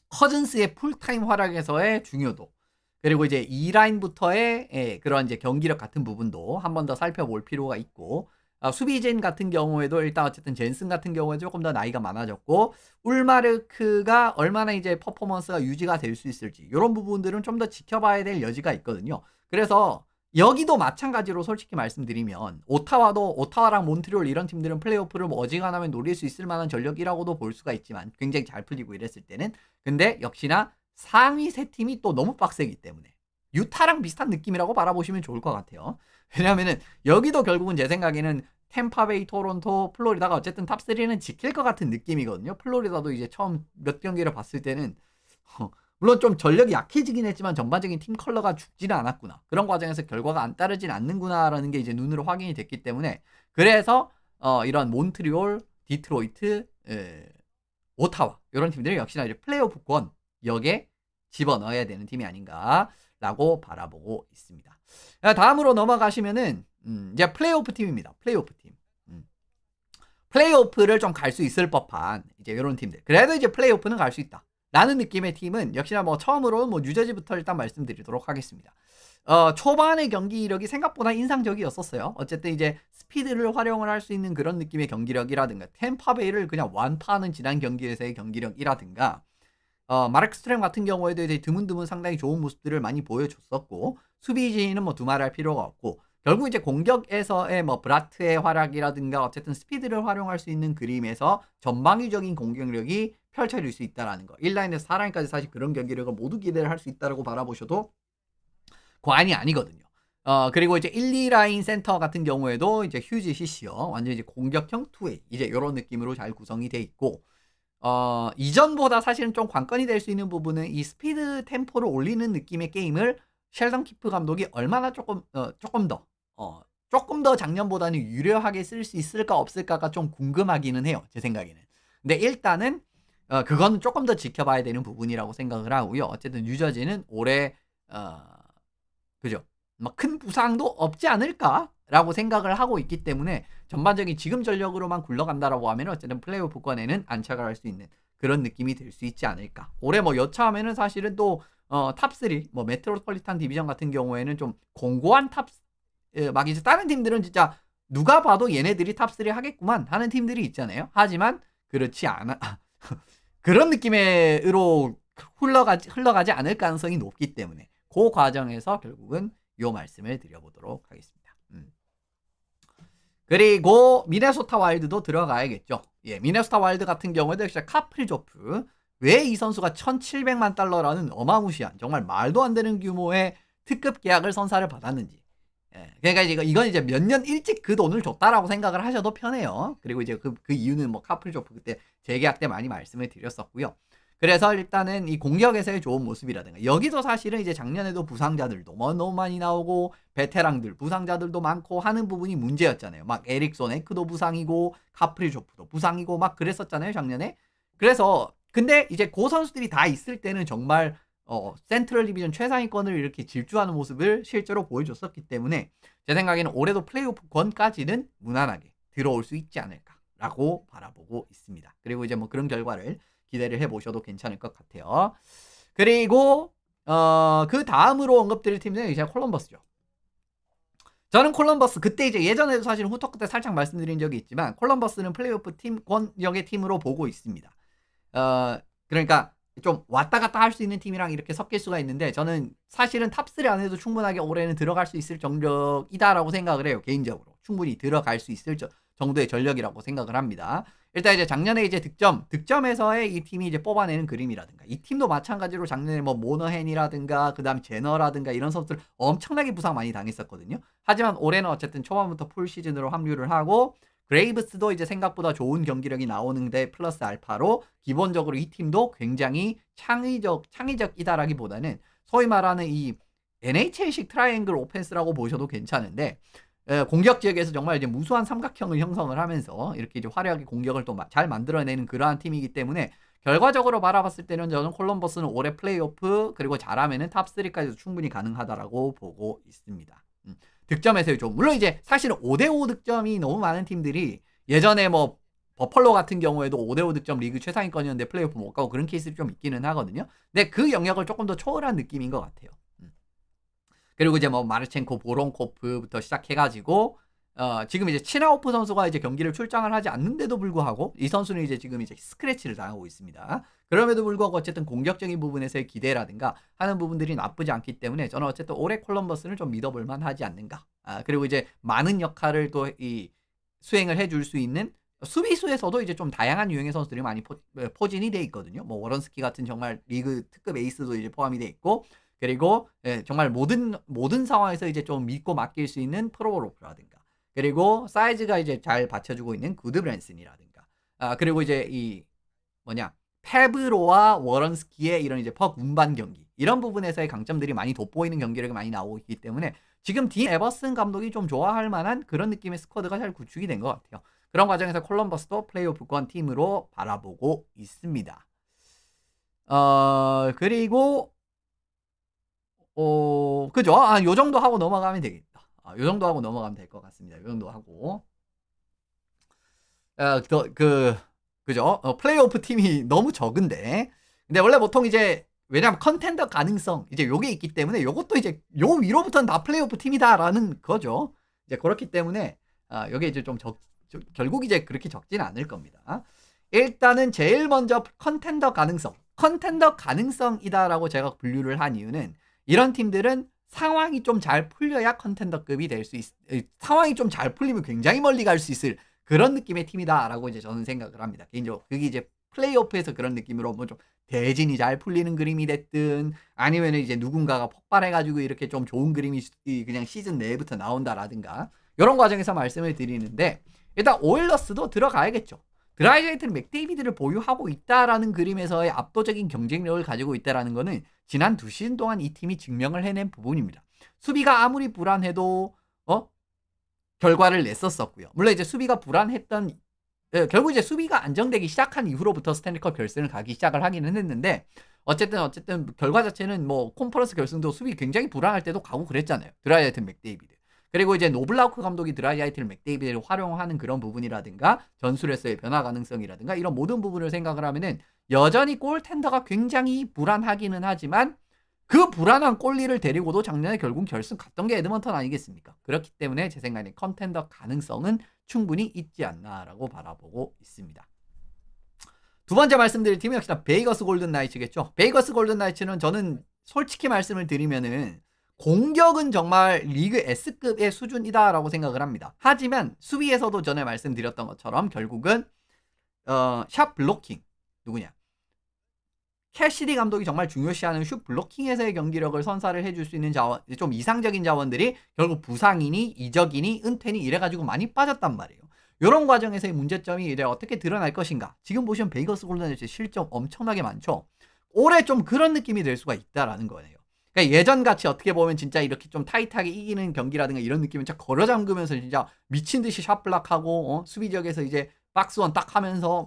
커즌스의 풀타임 활약에서의 중요도 그리고 이제 2라인부터의 그런 이제 경기력 같은 부분도 한 번 더 살펴볼 필요가 있고 수비진 같은 경우에도 일단 어쨌든 젠슨 같은 경우에 조금 더 나이가 많아졌고 울마르크가 얼마나 이제 퍼포먼스가 유지가 될 수 있을지 이런 부분들은 좀 더 지켜봐야 될 여지가 있거든요. 그래서 여기도 마찬가지로 솔직히 말씀드리면 오타와랑 몬트리올 이런 팀들은 플레이오프를 뭐 어지간하면 노릴 수 있을 만한 전력이라고도 볼 수가 있지만 굉장히 잘 풀리고 이랬을 때는 근데 역시나 상위 세 팀이 또 너무 빡세기 때문에 유타랑 비슷한 느낌이라고 바라보시면 좋을 것 같아요. 왜냐하면은 여기도 결국은 제 생각에는 템파베이, 토론토, 플로리다가 어쨌든 탑3는 지킬 것 같은 느낌이거든요. 플로리다도 이제 처음 몇 경기를 봤을 때는 물론 좀 전력이 약해지긴 했지만 전반적인 팀 컬러가 죽지는 않았구나. 그런 과정에서 결과가 안 따르진 않는구나라는 게 이제 눈으로 확인이 됐기 때문에 그래서 이런 몬트리올, 디트로이트, 오타와 이런 팀들은 역시나 이제 플레이오프권 역에 집어넣어야 되는 팀이 아닌가라고 바라보고 있습니다. 다음으로 넘어가시면은 이제 플레이오프 팀입니다. 플레이오프 팀. 플레이오프를 좀 갈 수 있을 법한 이제 이런 팀들. 그래도 이제 플레이오프는 갈 수 있다. 라는 느낌의 팀은 역시나 뭐 처음으로 뭐 뉴저지부터 일단 말씀드리도록 하겠습니다. 초반의 경기 이력이 생각보다 인상적이었었어요. 어쨌든 이제 스피드를 활용을 할 수 있는 그런 느낌의 경기력이라든가 템파베이를 그냥 완파하는 지난 경기에서의 경기력이라든가 마르크 스트램 같은 경우에도 이제 드문드문 상당히 좋은 모습들을 많이 보여줬었고 수비진은 뭐 두말할 필요가 없고 결국 이제 공격에서의 뭐 브라트의 활약이라든가 어쨌든 스피드를 활용할 수 있는 그림에서 전방위적인 공격력이 펼쳐질 수 있다라는 거. 1라인에서 4라인까지 사실 그런 경기력을 모두 기대를 할 수 있다라고 바라보셔도 과언이 아니거든요. 그리고 이제 1, 2라인 센터 같은 경우에도 이제 휴지 시시어 완전 이제 공격형 투웨이 이제 이런 느낌으로 잘 구성이 돼 있고 이전보다 사실은 좀 관건이 될 수 있는 부분은 이 스피드 템포를 올리는 느낌의 게임을 셸던 키프 감독이 얼마나 조금 더 작년보다는 유려하게 쓸 수 있을까 없을까가 좀 궁금하기는 해요. 제 생각에는. 근데 일단은 그건 조금 더 지켜봐야 되는 부분이라고 생각을 하고요. 어쨌든 뉴저지는 올해 그죠? 막 큰 부상도 없지 않을까라고 생각을 하고 있기 때문에 전반적인 지금 전력으로만 굴러간다라고 하면 어쨌든 플레이오프권에는 안착을 할 수 있는 그런 느낌이 들 수 있지 않을까. 올해 뭐 여차하면은 사실은 또 탑3 뭐 메트로폴리탄 디비전 같은 경우에는 좀 공고한 막 이제 다른 팀들은 진짜 누가 봐도 얘네들이 탑3 하겠구만 하는 팀들이 있잖아요. 하지만 그렇지 않아. 그런 느낌으로 흘러가지 않을 가능성이 높기 때문에 그 과정에서 결국은 요 말씀을 드려보도록 하겠습니다. 그리고 미네소타 와일드도 들어가야겠죠. 예, 미네소타 와일드 같은 경우에도 역시 카프리조프 왜 이 선수가 1,700만 달러라는 어마무시한 정말 말도 안 되는 규모의 특급 계약을 선사를 받았는지. 예, 그러니까 이건 이제 몇 년 일찍 그 돈을 줬다라고 생각을 하셔도 편해요. 그리고 이제 그 이유는 뭐 카프리조프 그때 재계약 때 많이 말씀을 드렸었고요. 그래서 일단은 이 공격에서의 좋은 모습이라든가 여기서 사실은 이제 작년에도 부상자들도 너무 많이 나오고 베테랑들 부상자들도 많고 하는 부분이 문제였잖아요. 막 에릭손 에크도 부상이고 카프리조프도 부상이고 막 그랬었잖아요 작년에. 그래서 근데 이제 그 선수들이 다 있을 때는 정말 센트럴 디비전 최상위권을 이렇게 질주하는 모습을 실제로 보여줬었기 때문에 제 생각에는 올해도 플레이오프권까지는 무난하게 들어올 수 있지 않을까라고 바라보고 있습니다. 그리고 이제 뭐 그런 결과를 기대를 해보셔도 괜찮을 것 같아요. 그리고 그 다음으로 언급드릴 팀은 이제 콜럼버스죠. 저는 콜럼버스 그때 이제 예전에도 사실 후토크 때 살짝 말씀드린 적이 있지만 콜럼버스는 플레이오프 팀권역의 팀으로 보고 있습니다. 그러니까 좀 왔다 갔다 할 수 있는 팀이랑 이렇게 섞일 수가 있는데 저는 사실은 탑3 안에도 충분하게 올해는 들어갈 수 있을 정력이다라고 생각을 해요. 개인적으로 충분히 들어갈 수 있을 정도의 전력이라고 생각을 합니다. 일단 이제 작년에 이제 득점에서의 이 팀이 이제 뽑아내는 그림이라든가 이 팀도 마찬가지로 작년에 뭐 모너헨이라든가 그다음 제너라든가 이런 선수들 엄청나게 부상 많이 당했었거든요. 하지만 올해는 어쨌든 초반부터 풀 시즌으로 합류를 하고 그레이브스도 이제 생각보다 좋은 경기력이 나오는데 플러스 알파로 기본적으로 이 팀도 굉장히 창의적이다라기보다는 소위 말하는 이 NHL식 트라이앵글 오펜스라고 보셔도 괜찮은데 공격 지역에서 정말 이제 무수한 삼각형을 형성을 하면서 이렇게 이제 화려하게 공격을 또 잘 만들어내는 그러한 팀이기 때문에 결과적으로 바라봤을 때는 저는 콜럼버스는 올해 플레이오프 그리고 잘하면은 탑3까지도 충분히 가능하다라고 보고 있습니다. 득점에서의 좀 물론 이제 사실은 5대5 득점이 너무 많은 팀들이 예전에 뭐 버펄로 같은 경우에도 5대5 득점 리그 최상위권이었는데 플레이오프 못 가고 그런 케이스들이 좀 있기는 하거든요. 근데 그 영역을 조금 더 초월한 느낌인 것 같아요. 그리고 이제 뭐 마르첸코, 보론코프부터 시작해가지고 지금 이제 치나우프 선수가 이제 경기를 출장을 하지 않는데도 불구하고 이 선수는 이제 지금 이제 스크래치를 당하고 있습니다. 그럼에도 불구하고 어쨌든 공격적인 부분에서의 기대라든가 하는 부분들이 나쁘지 않기 때문에 저는 어쨌든 올해 콜럼버스는 좀 믿어볼 만하지 않는가. 그리고 이제 많은 역할을 또 이 수행을 해줄 수 있는 수비수에서도 이제 좀 다양한 유형의 선수들이 많이 포진이 돼 있거든요. 뭐 워런스키 같은 정말 리그 특급 에이스도 이제 포함이 돼 있고. 그리고 정말 모든 상황에서 이제 좀 믿고 맡길 수 있는 프로로프라든가 그리고 사이즈가 이제 잘 받쳐주고 있는 구드브랜슨이라든가 그리고 이제 이 페브로와 워런스키의 이런 이제 퍽 운반 경기 이런 부분에서의 강점들이 많이 돋보이는 경기력이 많이 나오고 있기 때문에 지금 딘 에버슨 감독이 좀 좋아할 만한 그런 느낌의 스쿼드가 잘 구축이 된 것 같아요. 그런 과정에서 콜럼버스도 플레이오프권 팀으로 바라보고 있습니다. 그리고 그죠? 요 정도 하고 넘어가면 되겠다. 요 정도 하고 넘어가면 될 것 같습니다. 요 정도 하고. 그죠? 플레이오프 팀이 너무 적은데. 근데 원래 보통 이제, 왜냐면 컨텐더 가능성, 이제 요게 있기 때문에 요것도 이제 요 위로부터는 다 플레이오프 팀이다라는 거죠. 이제 그렇기 때문에, 요게 이제 결국 이제 그렇게 적지는 않을 겁니다. 일단은 제일 먼저 컨텐더 가능성이다라고 제가 분류를 한 이유는 이런 팀들은 상황이 좀 잘 풀려야 컨텐더급이 될 수 상황이 좀 잘 풀리면 굉장히 멀리 갈 수 있을 그런 느낌의 팀이다라고 이제 저는 생각을 합니다. 개인적으로 그게 이제 플레이오프에서 그런 느낌으로 뭐 좀 대진이 잘 풀리는 그림이 됐든 아니면 이제 누군가가 폭발해가지고 이렇게 좀 좋은 그림이 그냥 시즌 내부터 나온다라든가 이런 과정에서 말씀을 드리는데 일단 오일러스도 들어가야겠죠. 드라이자이트 맥데이비드를 보유하고 있다라는 그림에서의 압도적인 경쟁력을 가지고 있다라는 거는 지난 2시즌 동안 이 팀이 증명을 해낸 부분입니다. 수비가 아무리 불안해도 결과를 냈었고요. 물론 이제 수비가 불안했던 결국 이제 수비가 안정되기 시작한 이후로부터 스탠리컵 결승을 가기 시작을 하기는 했는데 어쨌든 결과 자체는 뭐 콘퍼런스 결승도 수비 굉장히 불안할 때도 가고 그랬잖아요. 드라이자이트 맥데이비드. 그리고 이제 노블라우크 감독이 드라이자이트를 맥데이비드를 활용하는 그런 부분이라든가 전술에서의 변화 가능성이라든가 이런 모든 부분을 생각을 하면은 여전히 골텐더가 굉장히 불안하기는 하지만 그 불안한 골리를 데리고도 작년에 결국 결승 갔던 게 에드먼턴 아니겠습니까? 그렇기 때문에 제 생각에 컨텐더 가능성은 충분히 있지 않나라고 바라보고 있습니다. 두 번째 말씀드릴 팀이 역시나 베이거스 골든 나이츠겠죠. 베이거스 골든 나이츠는 저는 솔직히 말씀을 드리면은 공격은 정말 리그 S급의 수준이다라고 생각을 합니다. 하지만 수비에서도 전에 말씀드렸던 것처럼 결국은 샷 블로킹 누구냐? 캐시디 감독이 정말 중요시하는 슛 블로킹에서의 경기력을 선사를 해줄 수 있는 자원, 좀 이상적인 자원들이 결국 부상이니 이적이니 은퇴니 이래가지고 많이 빠졌단 말이에요. 이런 과정에서의 문제점이 이제 어떻게 드러날 것인가? 지금 보시면 베이거스 골든나이츠 실점 엄청나게 많죠. 올해 좀 그런 느낌이 될 수가 있다라는 거예요. 그러니까 예전같이 어떻게 보면 진짜 이렇게 좀 타이트하게 이기는 경기라든가 이런 느낌은 진짜 걸어 잠그면서 진짜 미친 듯이 샷블락하고 수비 지역에서 이제 박스원 딱 하면서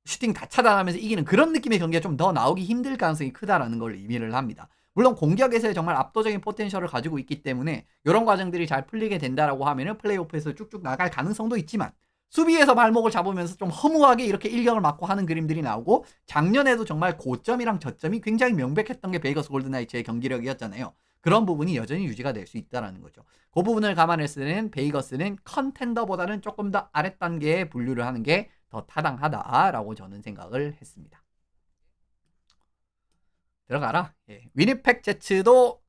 슈팅 다 차단하면서 이기는 그런 느낌의 경기가 좀 더 나오기 힘들 가능성이 크다라는 걸 의미를 합니다. 물론 공격에서의 정말 압도적인 포텐셜을 가지고 있기 때문에 이런 과정들이 잘 풀리게 된다라고 하면은 플레이오프에서 쭉쭉 나갈 가능성도 있지만 수비에서 발목을 잡으면서 좀 허무하게 이렇게 일격을 맞고 하는 그림들이 나오고 작년에도 정말 고점이랑 저점이 굉장히 명백했던 게 베이거스 골든나이츠의 경기력이었잖아요. 그런 부분이 여전히 유지가 될 수 있다는 거죠. 그 부분을 감안했을 때는 베이거스는 컨텐더보다는 조금 더 아랫단계에 분류를 하는 게 더 타당하다라고 저는 생각을 했습니다. 들어가라. 예. 위니펙 제츠도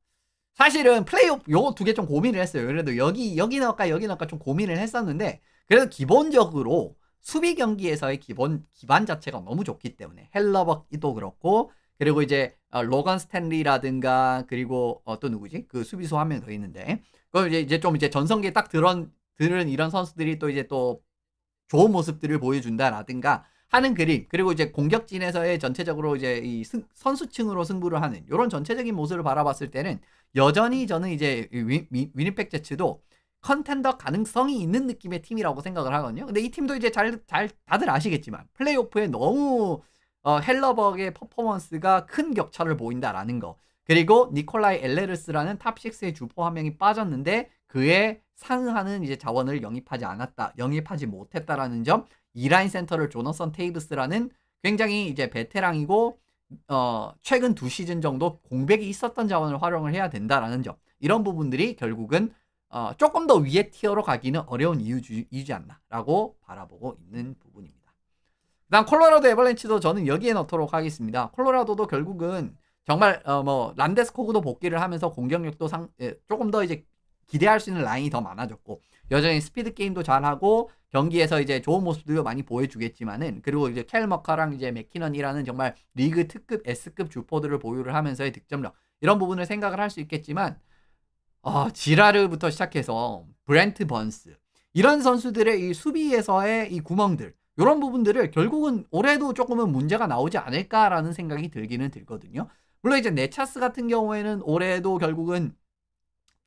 사실은 플레이오프 요거 두 개 좀 고민을 했어요. 그래도 여기 넣을까 여기 넣을까 좀 고민을 했었는데 그래도 기본적으로 수비 경기에서의 기반 자체가 너무 좋기 때문에 헬러버도 그렇고 그리고 이제 로건 스탠리라든가 그리고 또 누구지? 그 수비수 한 명 더 있는데 그럼 이제 좀 이제 전성기에 딱 들은 이런 선수들이 또 이제 또 좋은 모습들을 보여준다라든가 하는 그림 그리고 이제 공격진에서의 전체적으로 이제 이 선수층으로 승부를 하는 이런 전체적인 모습을 바라봤을 때는 여전히 저는 이제 위니펙 제츠도 컨텐더 가능성이 있는 느낌의 팀이라고 생각을 하거든요. 근데 이 팀도 이제 다들 아시겠지만 플레이오프에 너무 헬러버그의 퍼포먼스가 큰 격차를 보인다라는 거. 그리고 니콜라이 엘레르스라는 탑6의 주포 한 명이 빠졌는데 그에 상응하는 이제 자원을 영입하지 못했다라는 점. 이라인 센터를 조너선 테이브스라는 굉장히 이제 베테랑이고 최근 2시즌 정도 공백이 있었던 자원을 활용을 해야 된다라는 점. 이런 부분들이 결국은 조금 더 위의 티어로 가기는 어려운 이유지 않나라고 바라보고 있는 부분입니다. 그다음 콜로라도 애벌렌치도 저는 여기에 넣도록 하겠습니다. 콜로라도도 결국은 정말 란데스코그도 복귀를 하면서 공격력도 조금 더 이제 기대할 수 있는 라인이 더 많아졌고 여전히 스피드 게임도 잘하고 경기에서 이제 좋은 모습들도 많이 보여주겠지만은 그리고 이제 켈 머카랑 이제 맥키넌이라는 정말 리그 특급 S급 주포들을 보유를 하면서의 득점력 이런 부분을 생각을 할 수 있겠지만 지라르부터 시작해서 브렌트 번스 이런 선수들의 이 수비에서의 이 구멍들 이런 부분들을 결국은 올해도 조금은 문제가 나오지 않을까라는 생각이 들기는 들거든요. 물론 이제 네차스 같은 경우에는 올해도 결국은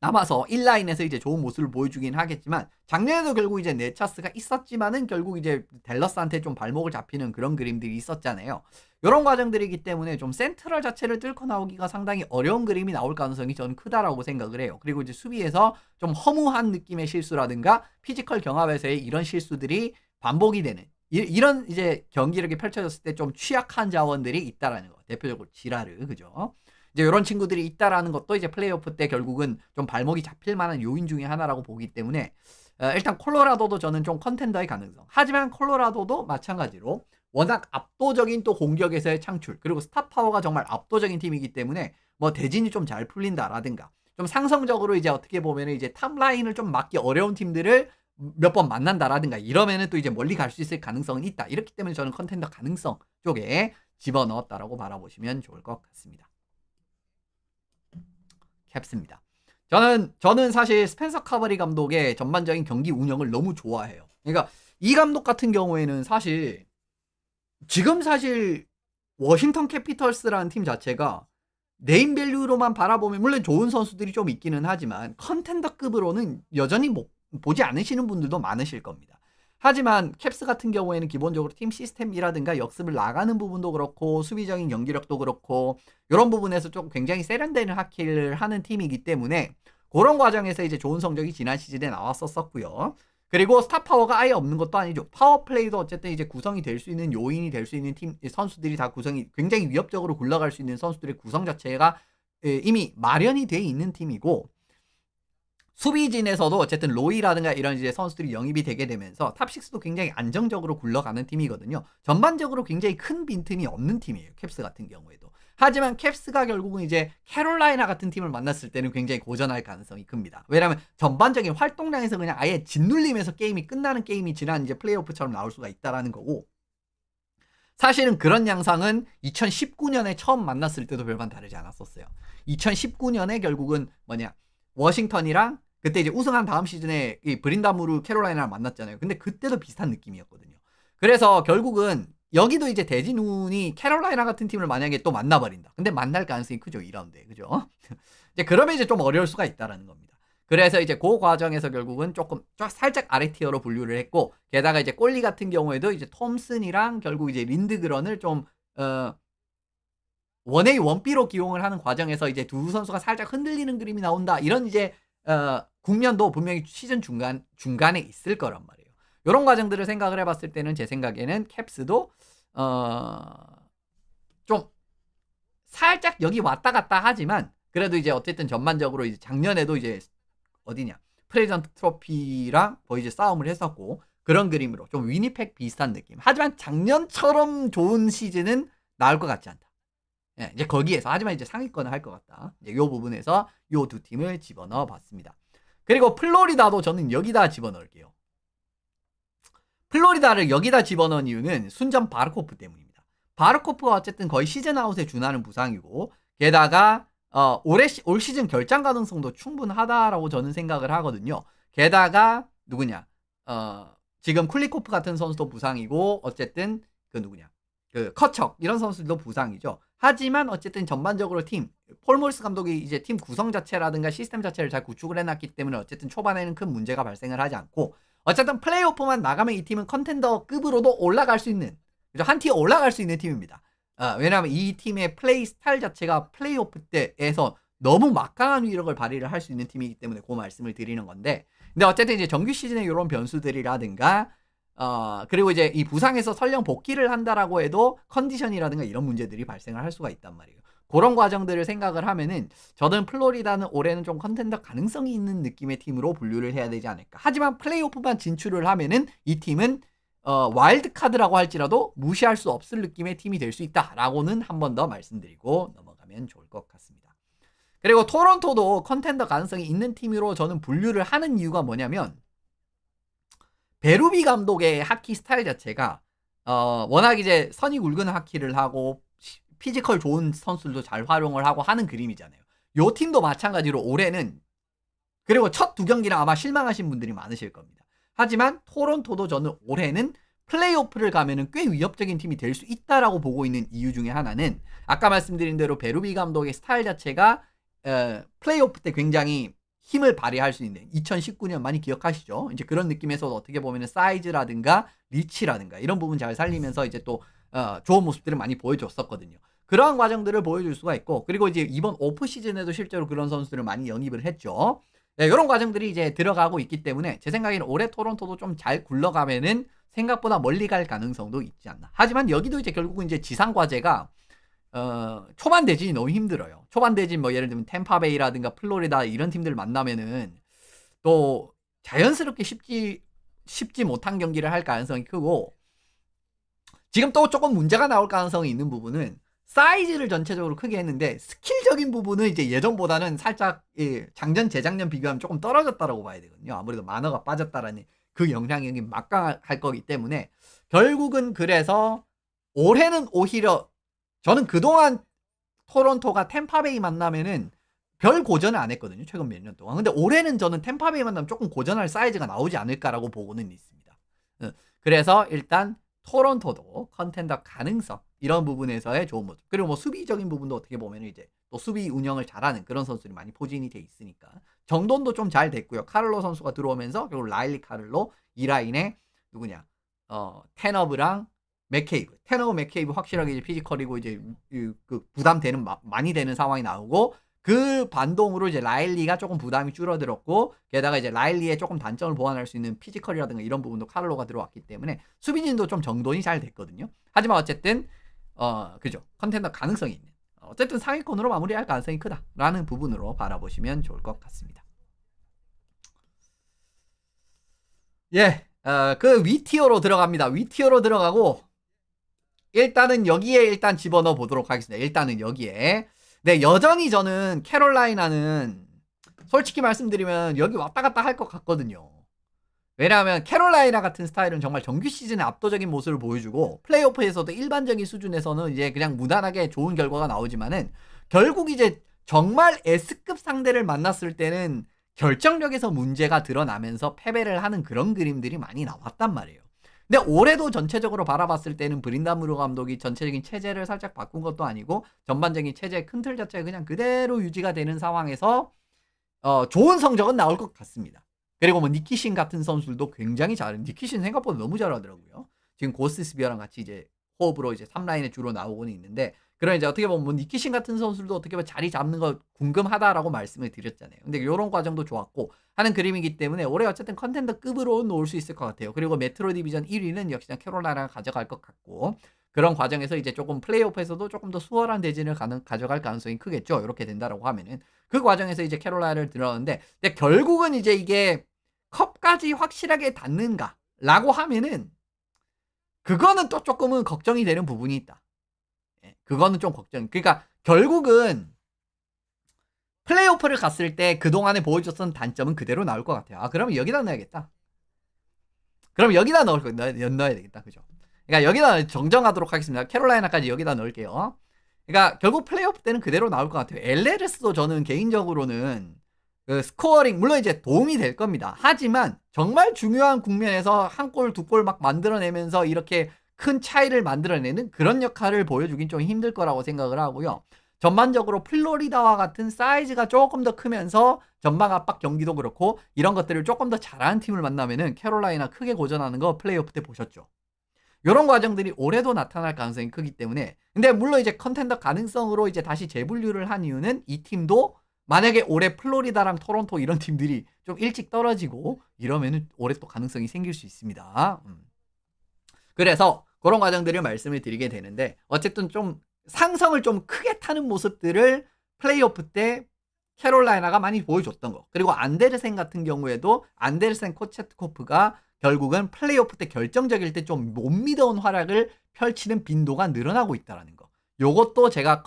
남아서 1라인에서 이제 좋은 모습을 보여주긴 하겠지만 작년에도 결국 이제 네차스가 있었지만은 결국 이제 댈러스한테 좀 발목을 잡히는 그런 그림들이 있었잖아요. 이런 과정들이기 때문에 좀 센트럴 자체를 뚫고 나오기가 상당히 어려운 그림이 나올 가능성이 저는 크다라고 생각을 해요. 그리고 이제 수비에서 좀 허무한 느낌의 실수라든가 피지컬 경합에서의 이런 실수들이 반복이 되는 이런 이제 경기력이 펼쳐졌을 때 좀 취약한 자원들이 있다라는 거. 대표적으로 지라르 그죠? 이제 이런 친구들이 있다라는 것도 이제 플레이오프 때 결국은 좀 발목이 잡힐 만한 요인 중에 하나라고 보기 때문에 일단 콜로라도도 저는 좀 컨텐더의 가능성. 하지만 콜로라도도 마찬가지로 워낙 압도적인 또 공격에서의 창출 그리고 스타 파워가 정말 압도적인 팀이기 때문에 뭐 대진이 좀 잘 풀린다라든가 좀 상성적으로 이제 어떻게 보면 이제 탑 라인을 좀 막기 어려운 팀들을 몇 번 만난다라든가 이러면은 또 이제 멀리 갈 수 있을 가능성은 있다. 이렇기 때문에 저는 컨텐더 가능성 쪽에 집어넣었다라고 바라보시면 좋을 것 같습니다. 캡스입니다. 저는 사실 스펜서 카버리 감독의 전반적인 경기 운영을 너무 좋아해요. 그러니까 이 감독 같은 경우에는 사실 지금 사실 워싱턴 캐피털스라는 팀 자체가 네임 밸류로만 바라보면 물론 좋은 선수들이 좀 있기는 하지만 컨텐더급으로는 여전히 보지 않으시는 분들도 많으실 겁니다. 하지만 캡스 같은 경우에는 기본적으로 팀 시스템이라든가 역습을 나가는 부분도 그렇고 수비적인 경기력도 그렇고 이런 부분에서 좀 굉장히 세련된 하키를 하는 팀이기 때문에 그런 과정에서 이제 좋은 성적이 지난 시즌에 나왔었고요. 그리고 스타 파워가 아예 없는 것도 아니죠. 파워 플레이도 어쨌든 이제 구성이 될 수 있는 요인이 될 수 있는 팀 선수들이 다 구성이 굉장히 위협적으로 굴러갈 수 있는 선수들의 구성 자체가 이미 마련이 돼 있는 팀이고 수비진에서도 어쨌든 로이라든가 이런 이제 선수들이 영입이 되게 되면서 탑6도 굉장히 안정적으로 굴러가는 팀이거든요. 전반적으로 굉장히 큰 빈틈이 없는 팀이에요. 캡스 같은 경우에도. 하지만 캡스가 결국은 이제 캐롤라이나 같은 팀을 만났을 때는 굉장히 고전할 가능성이 큽니다. 왜냐하면 전반적인 활동량에서 그냥 아예 짓눌림에서 게임이 끝나는 게임이 지난 이제 플레이오프처럼 나올 수가 있다라는 거고 사실은 그런 양상은 2019년에 처음 만났을 때도 별반 다르지 않았었어요. 2019년에 결국은 워싱턴이랑 그때 이제 우승한 다음 시즌에 이 브린다무르 캐롤라이나랑 만났잖아요. 근데 그때도 비슷한 느낌이었거든요. 그래서 결국은 여기도 이제 대진운이 캐롤라이나 같은 팀을 만약에 또 만나버린다. 근데 만날 가능성이 크죠. 2라운드에. 그죠? 이제 그러면 이제 좀 어려울 수가 있다라는 겁니다. 그래서 이제 그 과정에서 결국은 조금 살짝 아래 티어로 분류를 했고 게다가 이제 꼴리 같은 경우에도 이제 톰슨이랑 결국 이제 린드그런을 좀 원A 원B로 기용을 하는 과정에서 이제 두 선수가 살짝 흔들리는 그림이 나온다. 이런 이제 국면도 분명히 시즌 중간에 있을 거란 말이에요. 이런 과정들을 생각을 해봤을 때는 제 생각에는 캡스도 좀 살짝 여기 왔다 갔다 하지만 그래도 이제 어쨌든 전반적으로 이제 작년에도 이제 어디냐 프레젠트 트로피랑 거의 이제 싸움을 했었고 그런 그림으로 좀 위니펙 비슷한 느낌. 하지만 작년처럼 좋은 시즌은 나올 것 같지 않다. 예, 이제 거기에서 하지만 이제 상위권을 할 것 같다. 이제 요 부분에서 요 두 팀을 집어넣어 봤습니다. 그리고 플로리다도 저는 여기다 집어넣을게요. 플로리다를 여기다 집어넣은 이유는 순전 바르코프 때문입니다. 바르코프가 어쨌든 거의 시즌 아웃에 준하는 부상이고 게다가 올 시즌 결장 가능성도 충분하다라고 저는 생각을 하거든요. 게다가 누구냐 지금 쿨리코프 같은 선수도 부상이고 어쨌든 그 누구냐 그 커척 이런 선수들도 부상이죠. 하지만 어쨌든 전반적으로 폴 모리스 감독이 이제 팀 구성 자체라든가 시스템 자체를 잘 구축을 해놨기 때문에 어쨌든 초반에는 큰 문제가 발생을 하지 않고 어쨌든 플레이오프만 나가면 이 팀은 컨텐더급으로도 올라갈 수 있는 한 티어 올라갈 수 있는 팀입니다. 왜냐하면 이 팀의 플레이 스타일 자체가 플레이오프 때에서 너무 막강한 위력을 발휘를 할 수 있는 팀이기 때문에 그 말씀을 드리는 건데 근데 어쨌든 이제 정규 시즌에 이런 변수들이라든가 그리고 이제 이 부상에서 설령 복귀를 한다라고 해도 컨디션이라든가 이런 문제들이 발생을 할 수가 있단 말이에요. 그런 과정들을 생각을 하면은 저는 플로리다는 올해는 좀 컨텐더 가능성이 있는 느낌의 팀으로 분류를 해야 되지 않을까. 하지만 플레이오프만 진출을 하면은 이 팀은 와일드 카드라고 할지라도 무시할 수 없을 느낌의 팀이 될 수 있다라고는 한 번 더 말씀드리고 넘어가면 좋을 것 같습니다. 그리고 토론토도 컨텐더 가능성이 있는 팀으로 저는 분류를 하는 이유가 뭐냐면 베루비 감독의 하키 스타일 자체가 워낙 이제 선이 굵은 하키를 하고 피지컬 좋은 선수들도 잘 활용을 하고 하는 그림이잖아요. 요 팀도 마찬가지로 올해는 그리고 첫 두 경기는 아마 실망하신 분들이 많으실 겁니다. 하지만 토론토도 저는 올해는 플레이오프를 가면은 꽤 위협적인 팀이 될 수 있다라고 보고 있는 이유 중에 하나는 아까 말씀드린 대로 베루비 감독의 스타일 자체가 플레이오프 때 굉장히 힘을 발휘할 수 있는 2019년 많이 기억하시죠? 이제 그런 느낌에서 어떻게 보면은 사이즈라든가 리치라든가 이런 부분 잘 살리면서 이제 또 좋은 모습들을 많이 보여줬었거든요. 그러한 과정들을 보여줄 수가 있고 그리고 이제 이번 오프 시즌에도 실제로 그런 선수들을 많이 영입을 했죠. 네, 이런 과정들이 이제 들어가고 있기 때문에 제 생각에는 올해 토론토도 좀 잘 굴러가면은 생각보다 멀리 갈 가능성도 있지 않나. 하지만 여기도 이제 결국은 이제 지상 과제가 초반 대진이 너무 힘들어요. 초반 대진 뭐 예를 들면 템파베이라든가 플로리다 이런 팀들 만나면은 또 자연스럽게 쉽지 못한 경기를 할 가능성이 크고 지금 또 조금 문제가 나올 가능성이 있는 부분은 사이즈를 전체적으로 크게 했는데 스킬적인 부분은 이제 예전보다는 살짝 작년 재작년 비교하면 조금 떨어졌다라고 봐야 되거든요. 아무래도 만화가 빠졌다라는 그 영향력이 막강할 거기 때문에 결국은 그래서 올해는 오히려 저는 그동안 토론토가 템파베이 만나면은 별 고전을 안 했거든요. 최근 몇 년 동안. 근데 올해는 저는 템파베이 만나면 조금 고전할 사이즈가 나오지 않을까라고 보고는 있습니다. 그래서 일단 토론토도 컨텐더 가능성 이런 부분에서의 좋은 모습 그리고 뭐 수비적인 부분도 어떻게 보면 이제 또 수비 운영을 잘하는 그런 선수들이 많이 포진이 돼 있으니까 정돈도 좀 잘 됐고요. 카를로 선수가 들어오면서 결국 라일리 카를로 이 라인에 누구냐 테너브랑 맥케이브 테너브 맥케이브 확실하게 이제 피지컬이고 이제 그 부담되는 많이 되는 상황이 나오고 그 반동으로 이제 라일리가 조금 부담이 줄어들었고 게다가 이제 라일리의 조금 단점을 보완할 수 있는 피지컬이라든가 이런 부분도 카를로가 들어왔기 때문에 수비진도 좀 정돈이 잘 됐거든요. 하지만 어쨌든 그죠 컨텐더 가능성이 있는 어쨌든 상위권으로 마무리할 가능성이 크다라는 부분으로 바라보시면 좋을 것 같습니다. 예, 그 위티어로 들어갑니다. 위티어로 들어가고 일단은 여기에 일단 집어넣어 보도록 하겠습니다. 일단은 여기에 네, 여전히 저는 캐롤라이나는 솔직히 말씀드리면 여기 왔다 갔다 할 것 같거든요. 왜냐하면 캐롤라이나 같은 스타일은 정말 정규 시즌에 압도적인 모습을 보여주고 플레이오프에서도 일반적인 수준에서는 이제 그냥 무난하게 좋은 결과가 나오지만은 결국 이제 정말 S급 상대를 만났을 때는 결정력에서 문제가 드러나면서 패배를 하는 그런 그림들이 많이 나왔단 말이에요. 근데 올해도 전체적으로 바라봤을 때는 브린다무르 감독이 전체적인 체제를 살짝 바꾼 것도 아니고 전반적인 체제의 큰 틀 자체가 그냥 그대로 유지가 되는 상황에서 좋은 성적은 나올 것 같습니다. 그리고 뭐 니키신 같은 선수들도 굉장히 잘해. 니키신 생각보다 너무 잘하더라고요. 지금 고스스비어랑 같이 이제 호흡으로 이제 3라인에 주로 나오고는 있는데 그런 이제 어떻게 보면 뭐 니키신 같은 선수들도 어떻게 보면 자리 잡는 거 궁금하다라고 말씀을 드렸잖아요. 근데 이런 과정도 좋았고 하는 그림이기 때문에 올해 어쨌든 컨텐더급으로 놓을 수 있을 것 같아요. 그리고 메트로 디비전 1위는 역시나 캐롤라이나가 가져갈 것 같고 그런 과정에서 이제 조금 플레이오프에서도 조금 더 수월한 대진을 가져갈 가능성이 크겠죠. 이렇게 된다라고 하면은 그 과정에서 이제 캐롤라이나를 들어가는데 근데 결국은 이제 이게 컵까지 확실하게 닿는가라고 하면은 그거는 또 조금은 걱정이 되는 부분이 있다. 예, 그거는 좀 걱정. 그러니까 결국은 플레이오프를 갔을 때 그동안에 보여줬던 단점은 그대로 나올 것 같아요. 아, 그러면 여기다 넣어야겠다. 그럼 여기다 넣어야 되겠다. 그죠? 그러니까 여기다 정정하도록 하겠습니다. 캐롤라이나까지 여기다 넣을게요. 그러니까 결국 플레이오프 때는 그대로 나올 것 같아요. LLS도 저는 개인적으로는 그 스코어링 물론 이제 도움이 될 겁니다. 하지만 정말 중요한 국면에서 한 골, 두 골 막 만들어내면서 이렇게 큰 차이를 만들어내는 그런 역할을 보여주긴 좀 힘들 거라고 생각을 하고요. 전반적으로 플로리다와 같은 사이즈가 조금 더 크면서 전방 압박 경기도 그렇고 이런 것들을 조금 더 잘하는 팀을 만나면은 캐롤라이나 크게 고전하는 거 플레이오프 때 보셨죠. 이런 과정들이 올해도 나타날 가능성이 크기 때문에 근데 물론 이제 컨텐더 가능성으로 이제 다시 재분류를 한 이유는 이 팀도 만약에 올해 플로리다랑 토론토 이런 팀들이 좀 일찍 떨어지고 이러면은 올해 또 가능성이 생길 수 있습니다. 그래서 그런 과정들을 말씀을 드리게 되는데 어쨌든 좀 상성을 좀 크게 타는 모습들을 플레이오프 때 캐롤라이나가 많이 보여줬던 거. 그리고 안데르센 같은 경우에도 안데르센 코체트코프가 결국은 플레이오프 때 결정적일 때 좀 못 믿어온 활약을 펼치는 빈도가 늘어나고 있다는 거. 요것도 제가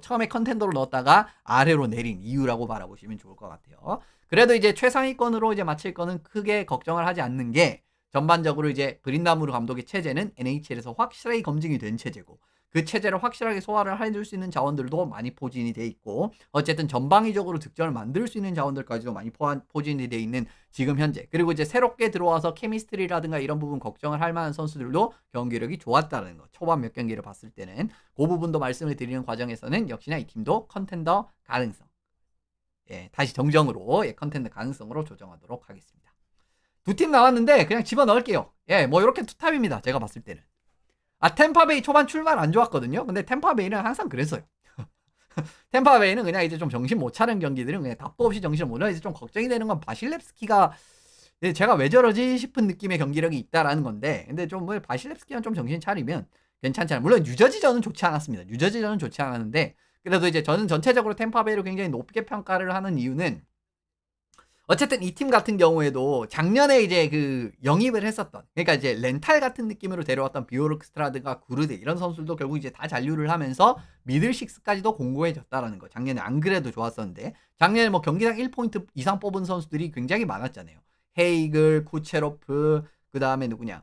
처음에 컨텐더로 넣었다가 아래로 내린 이유라고 바라보시면 좋을 것 같아요. 그래도 이제 최상위권으로 이제 맞힐 거는 크게 걱정을 하지 않는 게 전반적으로 이제 브린다무르 감독의 체제는 NHL에서 확실하게 검증이 된 체제고 그 체제를 확실하게 소화를 해줄 수 있는 자원들도 많이 포진이 돼 있고 어쨌든 전방위적으로 득점을 만들 수 있는 자원들까지도 많이 포진이 돼 있는 지금 현재 그리고 이제 새롭게 들어와서 케미스트리라든가 이런 부분 걱정을 할 만한 선수들도 경기력이 좋았다는 거 초반 몇 경기를 봤을 때는 그 부분도 말씀을 드리는 과정에서는 역시나 이 팀도 컨텐더 가능성 다시 정정으로 컨텐더 가능성으로 조정하도록 하겠습니다. 두 팀 나왔는데 그냥 집어넣을게요. 뭐 이렇게 투탑입니다. 제가 봤을 때는. 템파베이 초반 출발 안 좋았거든요. 근데 템파베이는 항상 그랬어요. 템파베이는 그냥 이제 좀 정신 못 차린 경기들은 그냥 답도 없이 정신을 못 차려. 이제 좀 걱정이 되는 건 바실렙스키가 제가 왜 저러지 싶은 느낌의 경기력이 있다라는 건데, 근데 좀 뭐 바실렙스키만 좀 정신 차리면 괜찮잖아요. 물론 뉴저지전은 좋지 않았습니다. 뉴저지전은 좋지 않았는데, 그래도 이제 저는 전체적으로 템파베이를 굉장히 높게 평가를 하는 이유는 어쨌든 이 팀 같은 경우에도 작년에 이제 그 영입을 했었던 그러니까 이제 렌탈 같은 느낌으로 데려왔던 비오르크스트라드가 구르드 이런 선수들도 결국 이제 다 잔류를 하면서 미들식스까지도 공고해졌다라는 거. 작년에 안 그래도 좋았었는데 작년에 뭐 경기당 1포인트 이상 뽑은 선수들이 굉장히 많았잖아요. 헤이글, 쿠체로프, 그 다음에 누구냐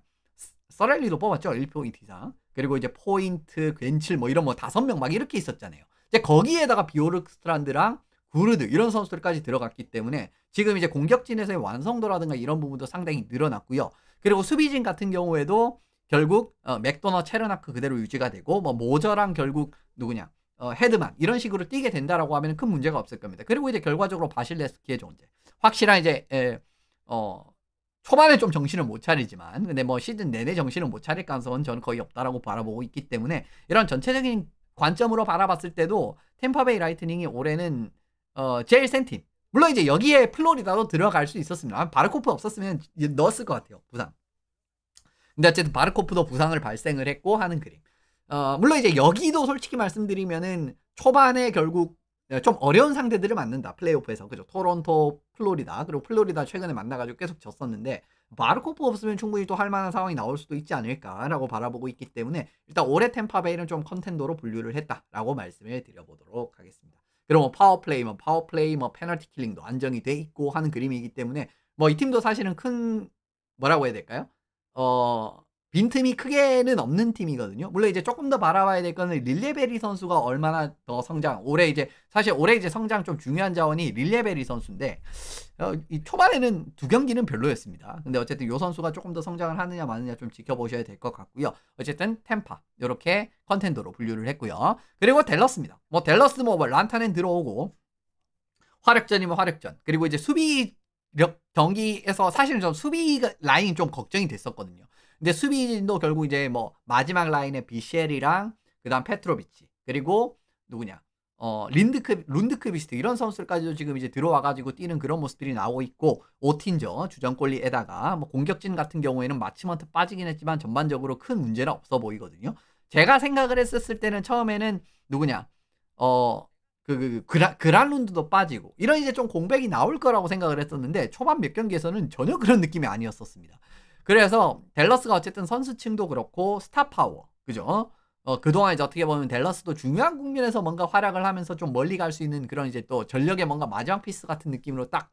서렐리도 뽑았죠. 1포인트 이상. 그리고 이제 포인트, 괜칠 뭐 이런 뭐 5명 막 이렇게 있었잖아요. 이제 거기에다가 비오르크스트라드랑 구르드 이런 선수들까지 들어갔기 때문에 지금 이제 공격진에서의 완성도라든가 이런 부분도 상당히 늘어났고요. 그리고 수비진 같은 경우에도 결국 맥도너, 체르나크 그대로 유지가 되고 뭐 모저랑 결국 누구냐 헤드만 이런 식으로 뛰게 된다라고 하면 큰 문제가 없을 겁니다. 그리고 이제 결과적으로 바실레스키의 존재 확실한 이제 초반에 좀 정신을 못 차리지만 근데 뭐 시즌 내내 정신을 못 차릴 가능성은 저는 거의 없다라고 바라보고 있기 때문에 이런 전체적인 관점으로 바라봤을 때도 템파베이 라이트닝이 올해는 제일 센 팀. 물론 이제 여기에 플로리다도 들어갈 수 있었습니다. 바르코프 없었으면 넣었을 것 같아요. 부상. 근데 어쨌든 바르코프도 부상을 발생을 했고 하는 그림. 물론 이제 여기도 솔직히 말씀드리면은 초반에 결국 좀 어려운 상대들을 만난다. 플레이오프에서. 그죠? 토론토, 플로리다. 그리고 플로리다 최근에 만나가지고 계속 졌었는데 바르코프 없으면 충분히 또 할 만한 상황이 나올 수도 있지 않을까라고 바라보고 있기 때문에 일단 올해 템파베이는 좀 컨텐더로 분류를 했다라고 말씀을 드려보도록 하겠습니다. 그리고 뭐 파워플레이, 뭐 페널티 킬링도 안정이 돼 있고 하는 그림이기 때문에 뭐 이 팀도 사실은 큰 뭐라고 해야 될까요? 빈틈이 크게는 없는 팀이거든요. 물론 이제 조금 더 바라봐야 될 거는 릴레베리 선수가 얼마나 더 성장. 올해 이제 성장 좀 중요한 자원이 릴레베리 선수인데 이 초반에는 2경기는 별로였습니다. 근데 어쨌든 이 선수가 조금 더 성장을 하느냐 마느냐 좀 지켜보셔야 될 것 같고요. 어쨌든 템파 이렇게 컨텐더로 분류를 했고요. 그리고 댈러스입니다. 뭐 댈러스 뭐 란타넨 들어오고 화력전이면 화력전. 그리고 이제 수비력 경기에서 사실은 좀 수비 라인이 좀 걱정이 됐었거든요. 근데 수비진도 결국 이제 뭐 마지막 라인에 비셸이랑 그다음 페트로비치 그리고 누구냐 룬드크비스트 이런 선수들까지도 지금 이제 들어와가지고 뛰는 그런 모습들이 나오고 있고 오틴저 주전골리에다가 뭐 공격진 같은 경우에는 마치먼트 빠지긴 했지만 전반적으로 큰 문제는 없어 보이거든요. 제가 생각을 했었을 때는 처음에는 누구냐 그란룬드도 빠지고 이런 이제 좀 공백이 나올 거라고 생각을 했었는데 초반 몇 경기에서는 전혀 그런 느낌이 아니었었습니다. 그래서 댈러스가 어쨌든 선수층도 그렇고 스타 파워 그죠? 그동안 이제 어떻게 보면 댈러스도 중요한 국면에서 뭔가 활약을 하면서 좀 멀리 갈 수 있는 그런 이제 또 전력의 뭔가 마지막 피스 같은 느낌으로 딱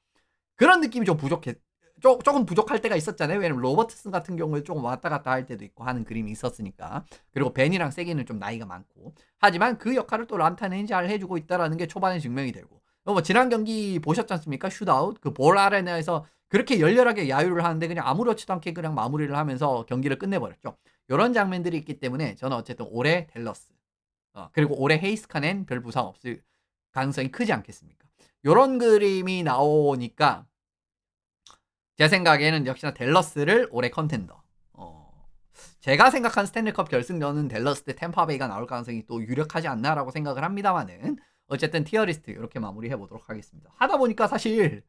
그런 느낌이 좀 부족해. 조금 부족할 때가 있었잖아요. 왜냐면 로버트슨 같은 경우에 조금 왔다 갔다 할 때도 있고 하는 그림이 있었으니까. 그리고 벤이랑 세기는 좀 나이가 많고. 하지만 그 역할을 또 란타넨이 잘 해주고 있다라는 게 초반에 증명이 되고. 뭐 지난 경기 보셨지 않습니까? 슛아웃. 그 볼 아레나에서 그렇게 열렬하게 야유를 하는데 그냥 아무렇지도 않게 그냥 마무리를 하면서 경기를 끝내버렸죠. 이런 장면들이 있기 때문에 저는 어쨌든 올해 댈러스. 그리고 올해 헤이스카넨 별 부상 없을 가능성이 크지 않겠습니까? 요런 그림이 나오니까 제 생각에는 역시나 댈러스를 올해 컨텐더. 제가 생각한 스탠리컵 결승전은 댈러스 대 템파베이가 나올 가능성이 또 유력하지 않나라고 생각을 합니다만은 어쨌든 티어리스트 이렇게 마무리해 보도록 하겠습니다. 하다 보니까 사실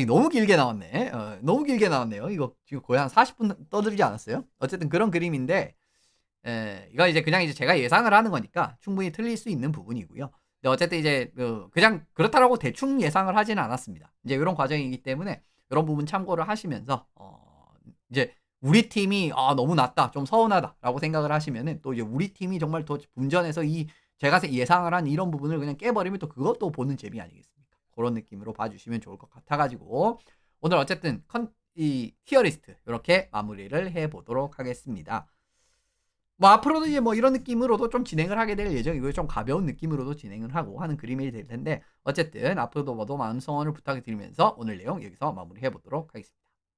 너무 길게 나왔네. 너무 길게 나왔네요. 이거 지금 거의 한 40분 떠들지 않았어요? 어쨌든 그런 그림인데 이거 이제 그냥 이제 제가 예상을 하는 거니까 충분히 틀릴 수 있는 부분이고요. 근데 어쨌든 이제 그냥 그렇다라고 대충 예상을 하지는 않았습니다. 이제 이런 과정이기 때문에 이런 부분 참고를 하시면서 이제 우리 팀이 너무 낮다, 좀 서운하다라고 생각을 하시면은 또 이제 우리 팀이 정말 더 분전해서 이 제가 예상을 한 이런 부분을 그냥 깨버리면 또 그것도 보는 재미 아니겠습니까? 그런 느낌으로 봐주시면 좋을 것 같아가지고 오늘 어쨌든 이 티어리스트 이렇게 마무리를 해보도록 하겠습니다. 뭐 앞으로도 이제 뭐 이런 느낌으로도 좀 진행을 하게 될 예정이고요. 좀 가벼운 느낌으로도 진행을 하고 하는 그림이 될 텐데 어쨌든 앞으로도 모두 많은 성원을 부탁드리면서 오늘 내용 여기서 마무리해 보도록 하겠습니다.